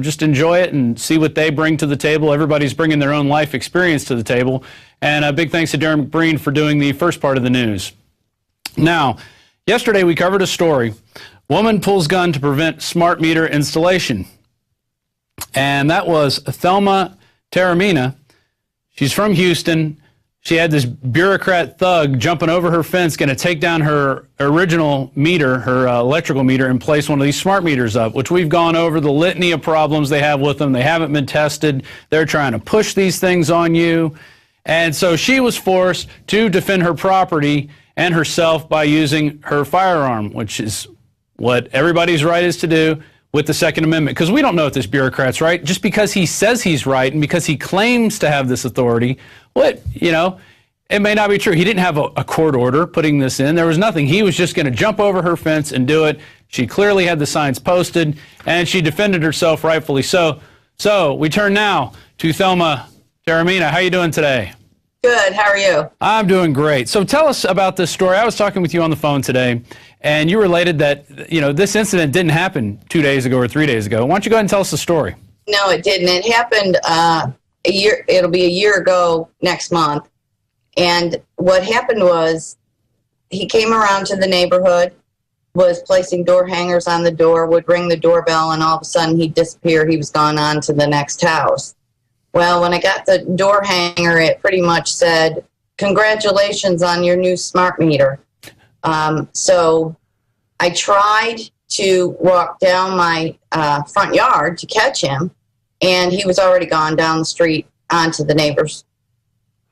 Speaker 11: just enjoy it and see what they bring to the table. Everybody's bringing their own life experience to the table. And a big thanks to Darren McBreen for doing the first part of the news. Now, yesterday we covered a story. Woman pulls gun to prevent smart meter installation. And that was Thelma Taormina. She's from Houston. She had this bureaucrat thug jumping over her fence, going to take down her original meter, her electrical meter, and place one of these smart meters up, which we've gone over the litany of problems they have with them. They haven't been tested. They're trying to push these things on you. And so she was forced to defend her property and herself by using her firearm, which is what everybody's right is to do with the Second Amendment. Because we don't know if this bureaucrat's right. Just because he says he's right and because he claims to have this authority, it may not be true. He didn't have a court order putting this in. There was nothing. He was just going to jump over her fence and do it. She clearly had the signs posted, and she defended herself rightfully so. So we turn now to Thelma Taormina. How are you doing today?
Speaker 12: Good. How are you?
Speaker 11: I'm doing great. So tell us about this story. I was talking with you on the phone today, and you related that, this incident didn't happen 2 days ago or 3 days ago. Why don't you go ahead and tell us the story?
Speaker 12: No, it didn't. It happened it'll be a year ago next month. And what happened was he came around to the neighborhood, was placing door hangers on the door, would ring the doorbell, and all of a sudden he'd disappear. He was gone on to the next house. Well, when I got the door hanger, it pretty much said, "Congratulations on your new smart meter." So I tried to walk down my front yard to catch him, and he was already gone down the street onto the neighbors'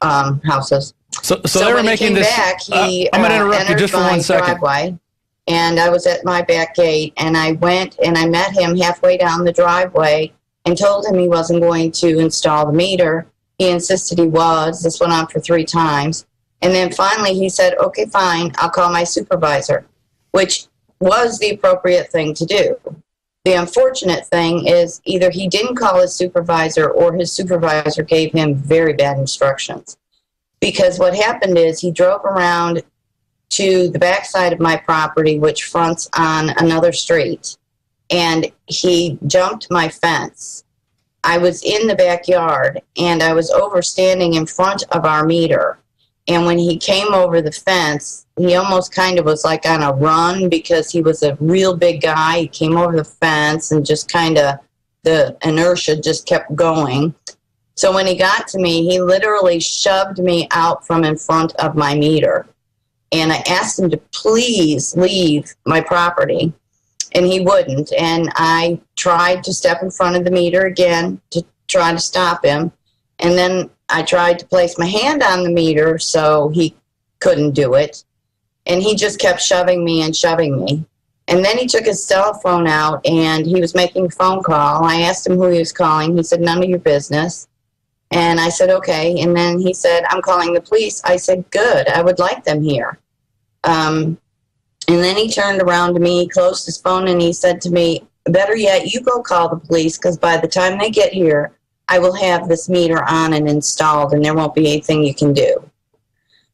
Speaker 12: houses.
Speaker 11: So they were making this.
Speaker 12: Back, he
Speaker 11: I'm going to interrupt you just for 1 second.
Speaker 12: Driveway, and I was at my back gate, and I went and I met him halfway down the driveway and told him he wasn't going to install the meter. He insisted he was. This went on for 3 times. And then finally he said, "Okay, fine, I'll call my supervisor," which was the appropriate thing to do. The unfortunate thing is either he didn't call his supervisor or his supervisor gave him very bad instructions. Because what happened is he drove around to the backside of my property, which fronts on another street, and he jumped my fence. I was in the backyard, and I was standing in front of our meter. And when he came over the fence, he almost kind of was like on a run because he was a real big guy. He came over the fence and just kind of, the inertia just kept going. So when he got to me, he literally shoved me out from in front of my meter. And I asked him to please leave my property, and he wouldn't. And I tried to step in front of the meter again to try to stop him. And then I tried to place my hand on the meter so he couldn't do it. And he just kept shoving me and shoving me. And then he took his cell phone out and he was making a phone call. I asked him who he was calling. He said, "None of your business." And I said, "Okay." And then he said, "I'm calling the police." I said, "Good, I would like them here." And then he turned around to me, closed his phone, and he said to me, "Better yet, you go call the police, because by the time they get here, I will have this meter on and installed, and there won't be anything you can do."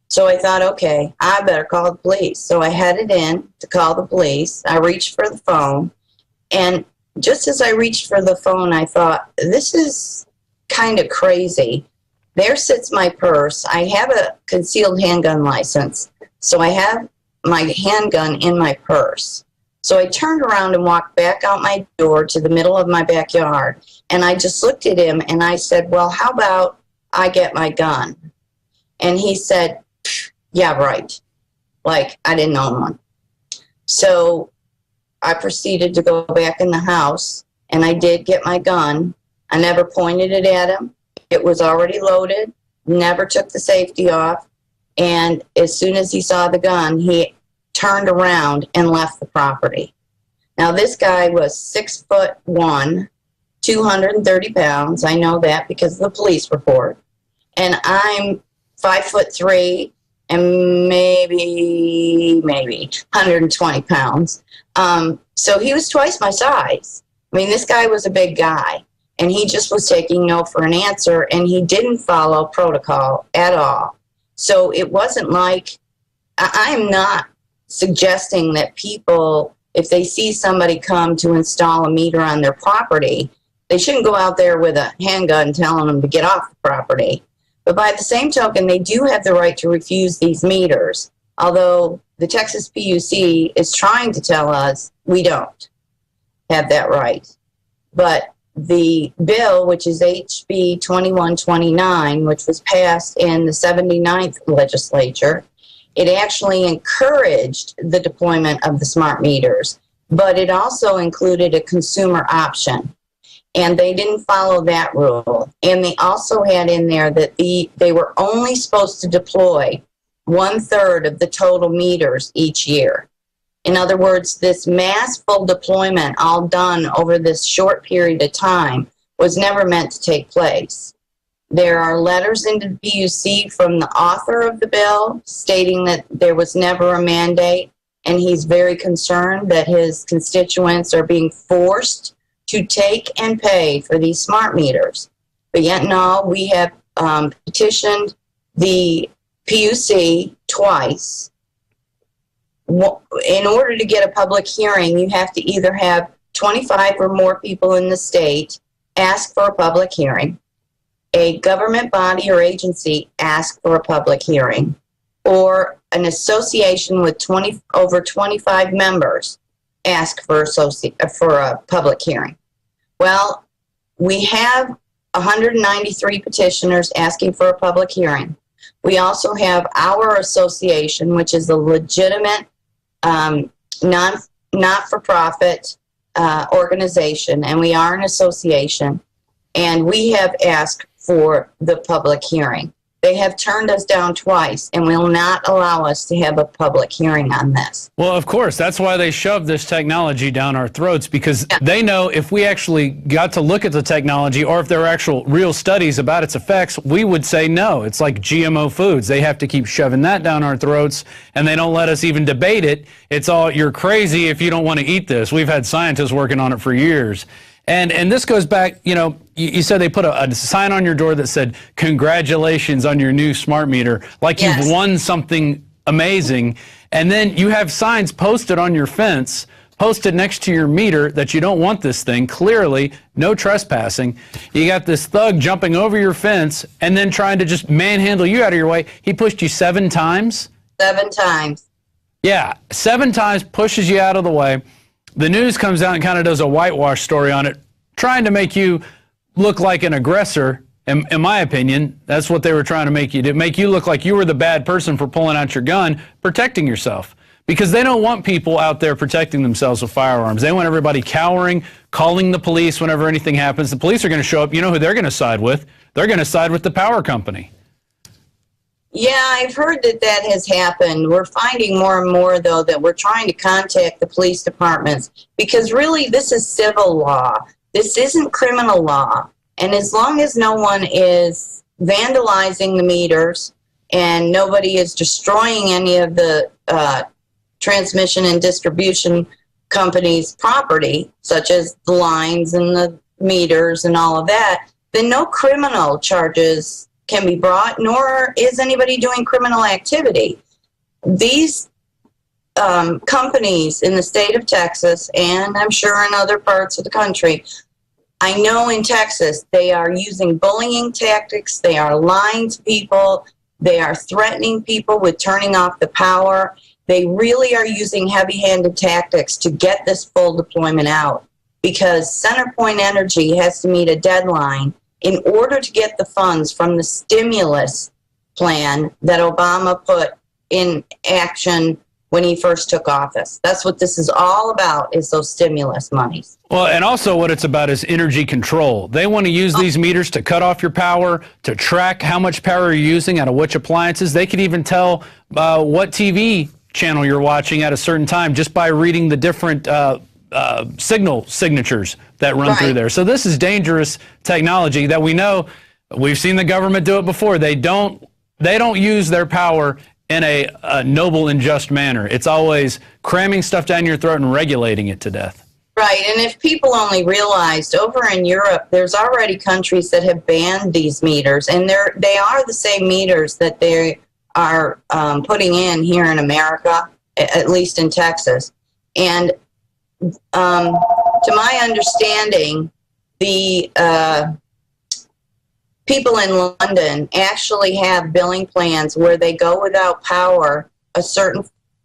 Speaker 12: So I thought, okay, I better call the police. So I headed in to call the police. I reached for the phone, and just as I reached for the phone, I thought, this is kind of crazy. There sits my purse. I have a concealed handgun license, so I have my handgun in my purse. So I turned around and walked back out my door to the middle of my backyard, and I just looked at him and I said, "Well, how about I get my gun?" And he said, "Yeah, right." Like I didn't own one. So I proceeded to go back in the house, and I did get my gun. I never pointed it at him. It was already loaded, never took the safety off. And as soon as he saw the gun, he turned around and left the property. Now, this guy was 6'1", 230 pounds. I know that because of the police report. and I'm 5'3" and maybe 120 pounds. So he was twice my size. I mean, this guy was a big guy, and he just was taking no for an answer, and he didn't follow protocol at all. So it wasn't like, I'm not suggesting that people, if they see somebody come to install a meter on their property, they shouldn't go out there with a handgun telling them to get off the property. But by the same token, they do have the right to refuse these meters, although the Texas PUC is trying to tell us we don't have that right. But the bill, which is HB 2129, which was passed in the 79th legislature, it actually encouraged the deployment of the smart meters, but it also included a consumer option. And they didn't follow that rule. And they also had in there that they were only supposed to deploy 1/3 of the total meters each year. In other words, this mass full deployment all done over this short period of time was never meant to take place. There are letters into the PUC from the author of the bill stating that there was never a mandate, and he's very concerned that his constituents are being forced to take and pay for these smart meters. But yet no, we have petitioned the PUC twice. In order to get a public hearing, you have to either have 25 or more people in the state ask for a public hearing, a government body or agency ask for a public hearing, or an association with over 25 members ask for a public hearing. Well, we have 193 petitioners asking for a public hearing. We also have our association, which is a legitimate not-for-profit organization, and we are an association, and we have asked for the public hearing. They have turned us down twice and will not allow us to have a public hearing on this.
Speaker 11: Well, of course, that's why they shoved this technology down our throats, because they know if we actually got to look at the technology, or if there are actual real studies about its effects, we would say no. It's like GMO foods. They have to keep shoving that down our throats, and they don't let us even debate it. It's all, you're crazy if you don't want to eat this. We've had scientists working on it for years. And this goes back, you know, you said they put a sign on your door that said, congratulations on your new smart meter, like
Speaker 12: Yes.
Speaker 11: you've won something amazing. And then you have signs posted on your fence, posted next to your meter, that you don't want this thing, clearly, no trespassing. You got this thug jumping over your fence and then trying to just manhandle you out of your way. He pushed you 7 times?
Speaker 12: 7 times.
Speaker 11: Yeah, 7 times, pushes you out of the way. The news comes out and kind of does a whitewash story on it, trying to make you look like an aggressor. In my opinion, that's what they were trying to make you do, make you look like you were the bad person for pulling out your gun, protecting yourself. Because they don't want people out there protecting themselves with firearms. They want everybody cowering, calling the police whenever anything happens. The police are going to show up. You know who they're going to side with? They're going to side with the power company.
Speaker 12: Yeah, I've heard that has happened. We're finding more and more, though, that we're trying to contact the police departments, because really this is civil law. This isn't criminal law. And as long as no one is vandalizing the meters and nobody is destroying any of the transmission and distribution companies' property, such as the lines and the meters and all of that, then no criminal charges can be brought, nor is anybody doing criminal activity. These companies in the state of Texas, and I'm sure in other parts of the country, I know in Texas, they are using bullying tactics, they are lying to people, they are threatening people with turning off the power. They really are using heavy-handed tactics to get this full deployment out, because CenterPoint Energy has to meet a deadline in order to get the funds from the stimulus plan that Obama put in action when he first took office. That's what this is all about, is those stimulus monies.
Speaker 11: Well, and also what it's about is energy control. They want to use these meters to cut off your power, to track how much power you're using out of which appliances. They could even tell what TV channel you're watching at a certain time just by reading the different signal signatures that run through there. So this is dangerous technology that we know We've seen the government do it before. They don't use their power in a noble and just manner. It's always cramming stuff down your throat and regulating it to death.
Speaker 12: Right, and if people only realized, over in Europe, there's already countries that have banned these meters, and they are the same meters that they are putting in here in America, at least in Texas. And to my understanding, the people in London actually have billing plans where they go without power a certain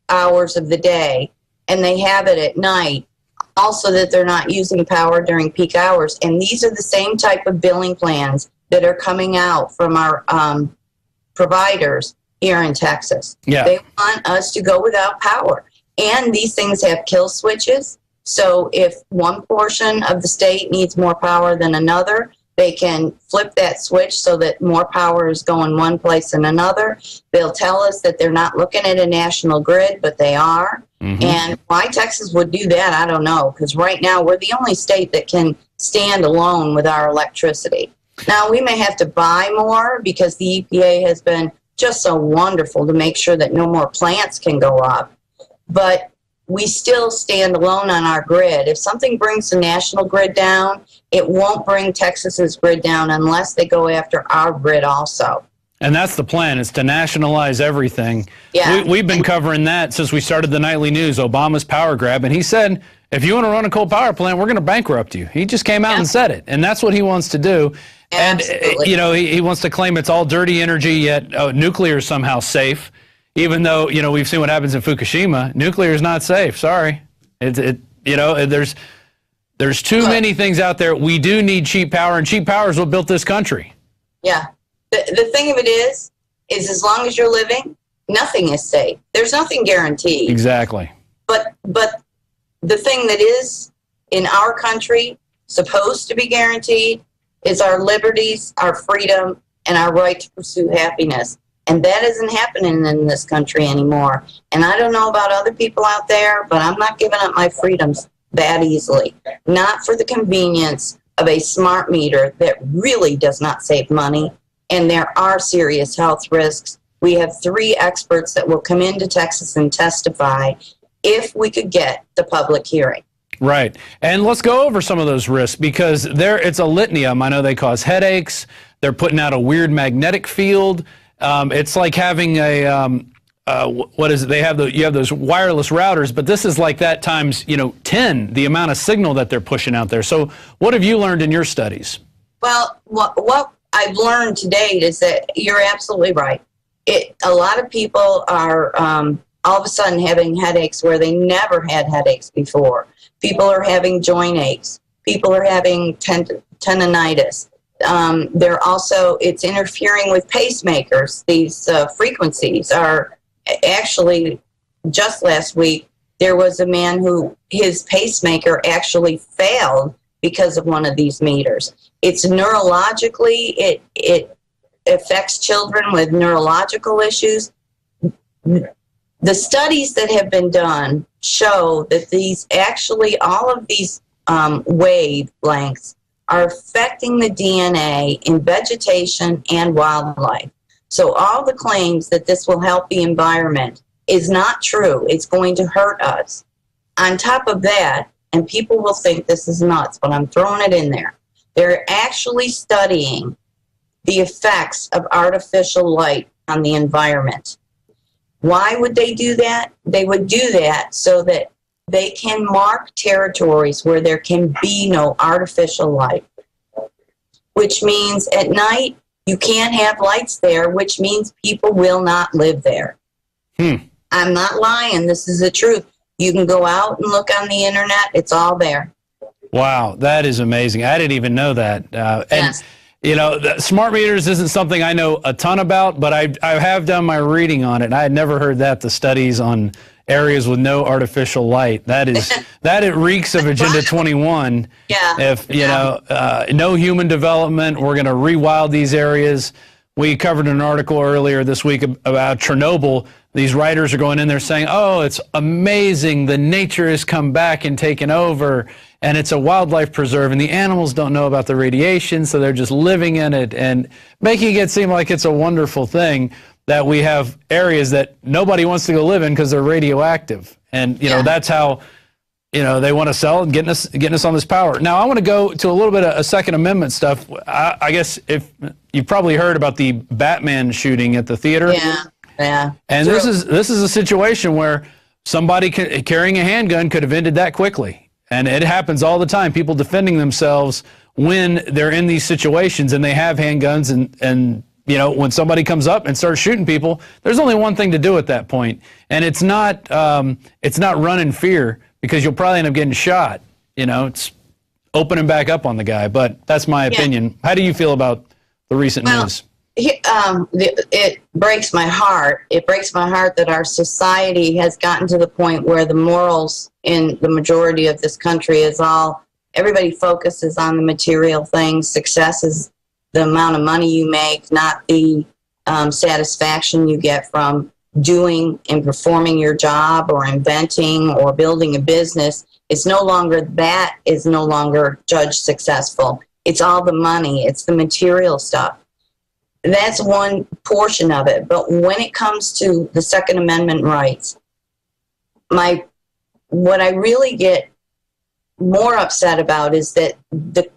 Speaker 12: hours of the day, and they have it at night, also that they're not using power during peak hours. And these are the same type of billing plans that are coming out from our providers here in Texas.
Speaker 11: Yeah.
Speaker 12: They want us to go without power. And these things have kill switches. So if one portion of the state needs more power than another, they can flip that switch so that more power is going one place than another. They'll tell us that they're not looking at a national grid, but they are. Mm-hmm. And why Texas would do that, I don't know, because right now we're the only state that can stand alone with our electricity. Now, we may have to buy more because the EPA has been just so wonderful to make sure that no more plants can go up. But we still stand alone on our grid. If something brings the national grid down, it won't bring Texas's grid down unless they go after our grid also.
Speaker 11: And that's the plan, is to nationalize everything.
Speaker 12: Yeah.
Speaker 11: We've been covering that since we started the nightly news, Obama's power grab. And he said, if you want to run a coal power plant, we're going to bankrupt you. He just came out and said it. And that's what he wants to do.
Speaker 12: Absolutely.
Speaker 11: And, he wants to claim it's all dirty energy, yet nuclear is somehow safe. Even though, we've seen what happens in Fukushima. Nuclear is not safe. Sorry. There's too many things out there. We do need cheap power, and cheap power is what built this country.
Speaker 12: Yeah. The thing of it is as long as you're living, nothing is safe. There's nothing guaranteed.
Speaker 11: Exactly.
Speaker 12: But the thing that is in our country supposed to be guaranteed is our liberties, our freedom, and our right to pursue happiness. And that isn't happening in this country anymore. And I don't know about other people out there, but I'm not giving up my freedoms that easily. Not for the convenience of a smart meter that really does not save money. And there are serious health risks. We have 3 experts that will come into Texas and testify if we could get the public hearing.
Speaker 11: Right. And let's go over some of those risks, because it's a litany of them. I know they cause headaches. They're putting out a weird magnetic field. It's like having what is it? You have those wireless routers, but this is like that times 10 the amount of signal that they're pushing out there. So what have you learned in your studies?
Speaker 12: Well, what I've learned to date is that you're absolutely right. A lot of people are all of a sudden having headaches where they never had headaches before. People are having joint aches. People are having tendinitis. It's interfering with pacemakers. These frequencies are actually, just last week, there was a man who his pacemaker actually failed because of one of these meters. It's neurologically, it affects children with neurological issues. The studies that have been done show that all of these wavelengths are affecting the DNA in vegetation and wildlife. So all the claims that this will help the environment is not true. It's going to hurt us. On top of that, and people will think this is nuts, but I'm throwing it in there, they're actually studying the effects of artificial light on the environment. Why would they do that? They would do that so that they can mark territories where there can be no artificial light, which means at night you can't have lights there, which means people will not live there. I'm not lying. This is the truth. You can go out and look on the internet. It's all there.
Speaker 11: Wow, that is amazing. I didn't even know that.
Speaker 12: Yes.
Speaker 11: And smart meters isn't something I know a ton about, but I have done my reading on it. And I had never heard that, the studies on areas with no artificial light. That it reeks of Agenda 21.
Speaker 12: Yeah.
Speaker 11: If no human development, we're going to rewild these areas. We covered an article earlier this week about Chernobyl. these writers are going in there saying, oh, it's amazing, the nature has come back and taken over, and it's a wildlife preserve, and the animals don't know about the radiation, so they're just living in it, and making it seem like it's a wonderful thing that we have areas that nobody wants to go live in because they're radioactive. And, you know, that's how, you know, they want to sell and getting us on this power. Now, I want to go to a little bit of Second Amendment stuff. I guess if you've probably heard about the Batman shooting at the theater.
Speaker 12: Yeah.
Speaker 11: And this is a situation where somebody carrying a handgun could have ended that quickly. And it happens all the time. People defending themselves when they're in these situations and they have handguns, and you know, when somebody comes up and starts shooting people, there's only one thing to do at that point, and it's not run in fear, because you'll probably end up getting shot. You know, it's opening back up on the guy. But that's my opinion. How do you feel about the recent news?
Speaker 12: It breaks my heart. It breaks my heart that our society has gotten to the point where the morals in the majority of this country is everybody focuses on the material things. Success is the amount of money you make, not the satisfaction you get from doing and performing your job or inventing or building a business. It's no longer, that is no longer judged successful. It's all the money. It's the material stuff. That's one portion of it. But when it comes to the Second Amendment rights, what I really get more upset about is that the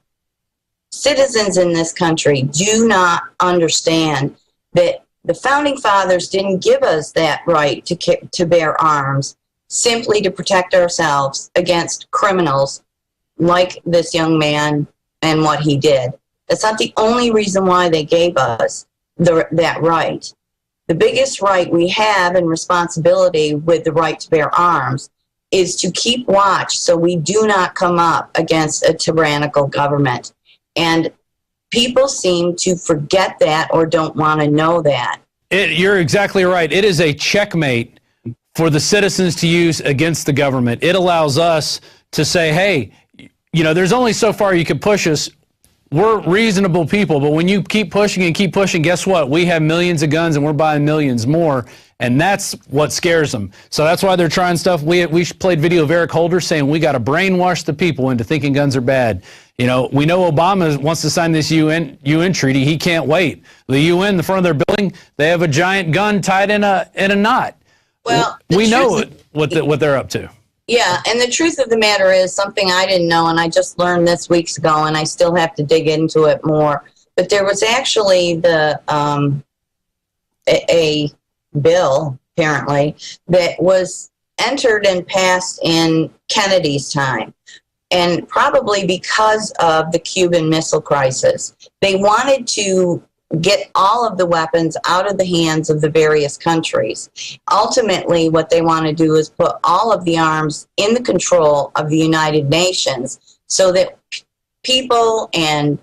Speaker 12: citizens in this country do not understand that the Founding Fathers didn't give us that right to bear arms simply to protect ourselves against criminals like this young man and what he did. That's not the only reason why they gave us that right. The biggest right we have and responsibility with the right to bear arms is to keep watch so we do not come up against a tyrannical government. And people seem to forget that or don't want to know that.
Speaker 11: You're exactly right. It is a checkmate for the citizens to use against the government. It allows us to say, hey, you know, there's only so far you can push us. We're reasonable people, but when you keep pushing and keep pushing, guess what? We have millions of guns and we're buying millions more, and that's what scares them. So that's why they're trying stuff. We played video of Eric Holder saying we got to brainwash the people into thinking guns are bad. You know, we know Obama wants to sign this UN treaty. He can't wait. The UN, the front of their building, they have a giant gun tied in a knot.
Speaker 12: Well,
Speaker 11: we know what they're up to.
Speaker 12: Yeah, and the truth of the matter is something I didn't know, and I just learned this weeks ago, and I still have to dig into it more. But there was actually a bill, apparently, that was entered and passed in Kennedy's time, and probably because of the Cuban Missile Crisis. They wanted to get all of the weapons out of the hands of the various countries. Ultimately, what they want to do is put all of the arms in the control of the United Nations so that people and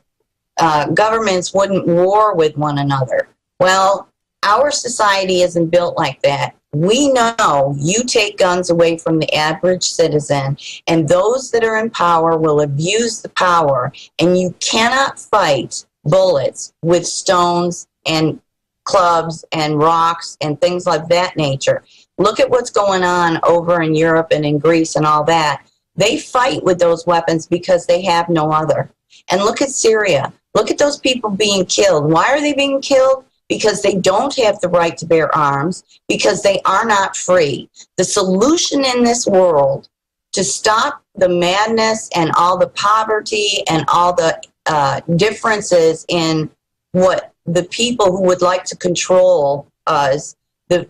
Speaker 12: governments wouldn't war with one another. Well, our society isn't built like that. We know you take guns away from the average citizen, and those that are in power will abuse the power, and you cannot fight bullets with stones and clubs and rocks and things like that nature. Look at what's going on over in Europe and in Greece and all that. They fight with those weapons because they have no other. And look at Syria. Look at those people being killed. Why are they being killed? Because they don't have the right to bear arms, because they are not free. The solution in this world to stop the madness and all the poverty and all the differences in what the people who would like to control us, the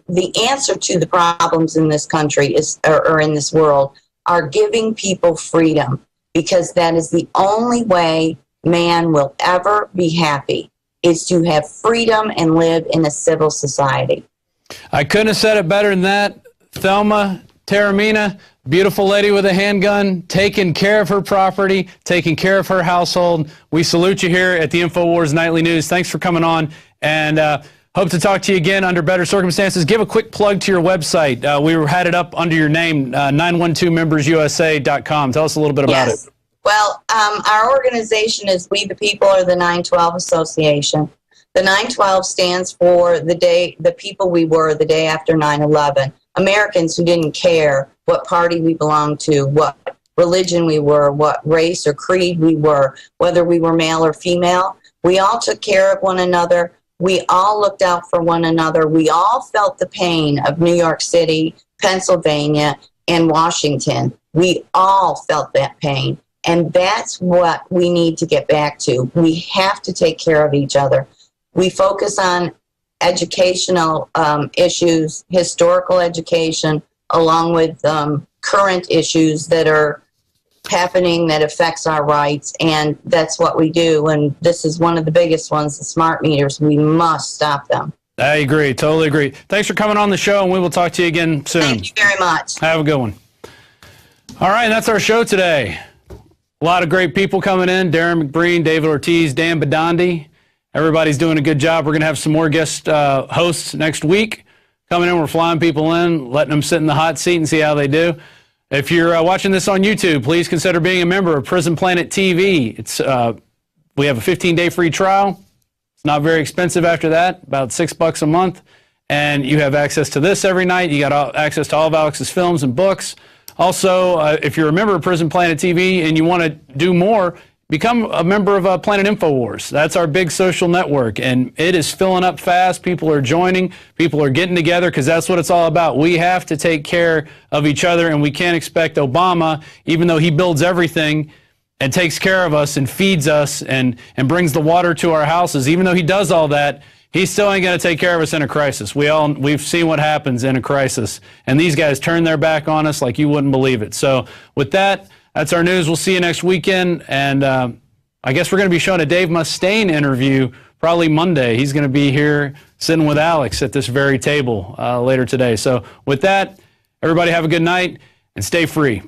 Speaker 12: answer to the problems in this country or in this world are giving people freedom, because that is the only way man will ever be happy, is to have freedom and live in a civil society.
Speaker 11: I couldn't have said it better than that. Thelma Taormina, beautiful lady with a handgun, taking care of her property, taking care of her household. We salute you here at the Infowars Nightly News. Thanks for coming on, and hope to talk to you again under better circumstances. Give a quick plug to your website. We had it up under your name, 912membersusa.com. Tell us a little bit about it.
Speaker 12: Well, our organization is We the People, or the 912 Association. The 9/12 stands for the people we were the day after 9/11. Americans who didn't care what party we belonged to, what religion we were, what race or creed we were, whether we were male or female. We all took care of one another. We all looked out for one another. We all felt the pain of New York City, Pennsylvania, and Washington. We all felt that pain. And that's what we need to get back to. We have to take care of each other. We focus on educational issues, historical education, along with current issues that are happening that affects our rights, and that's what we do. And this is one of the biggest ones, the smart meters. We must stop them.
Speaker 11: I agree. Totally agree. Thanks for coming on the show, and we will talk to you again soon.
Speaker 12: Thank you very much.
Speaker 11: Have a good one. All right, that's our show today. A lot of great people coming in. Darren McBreen, David Ortiz, Dan Badandi. Everybody's doing a good job. We're going to have some more guest hosts next week coming in. We're flying people in, letting them sit in the hot seat and see how they do. If you're watching this on YouTube, please consider being a member of Prison Planet TV. We have a 15-day free trial. It's not very expensive after that, about $6 a month. And you have access to this every night. You got access to all of Alex's films and books. Also, if you're a member of Prison Planet TV and you want to do more, become a member of Planet Infowars. That's our big social network, and it is filling up fast. People are joining. People are getting together because that's what it's all about. We have to take care of each other, and we can't expect Obama, even though he builds everything and takes care of us and feeds us and brings the water to our houses, even though he does all that, he still ain't going to take care of us in a crisis. We've seen what happens in a crisis, and these guys turn their back on us like you wouldn't believe it. So with that, that's our news. We'll see you next weekend. And I guess we're going to be showing a Dave Mustaine interview probably Monday. He's going to be here sitting with Alex at this very table later today. So with that, everybody have a good night and stay free.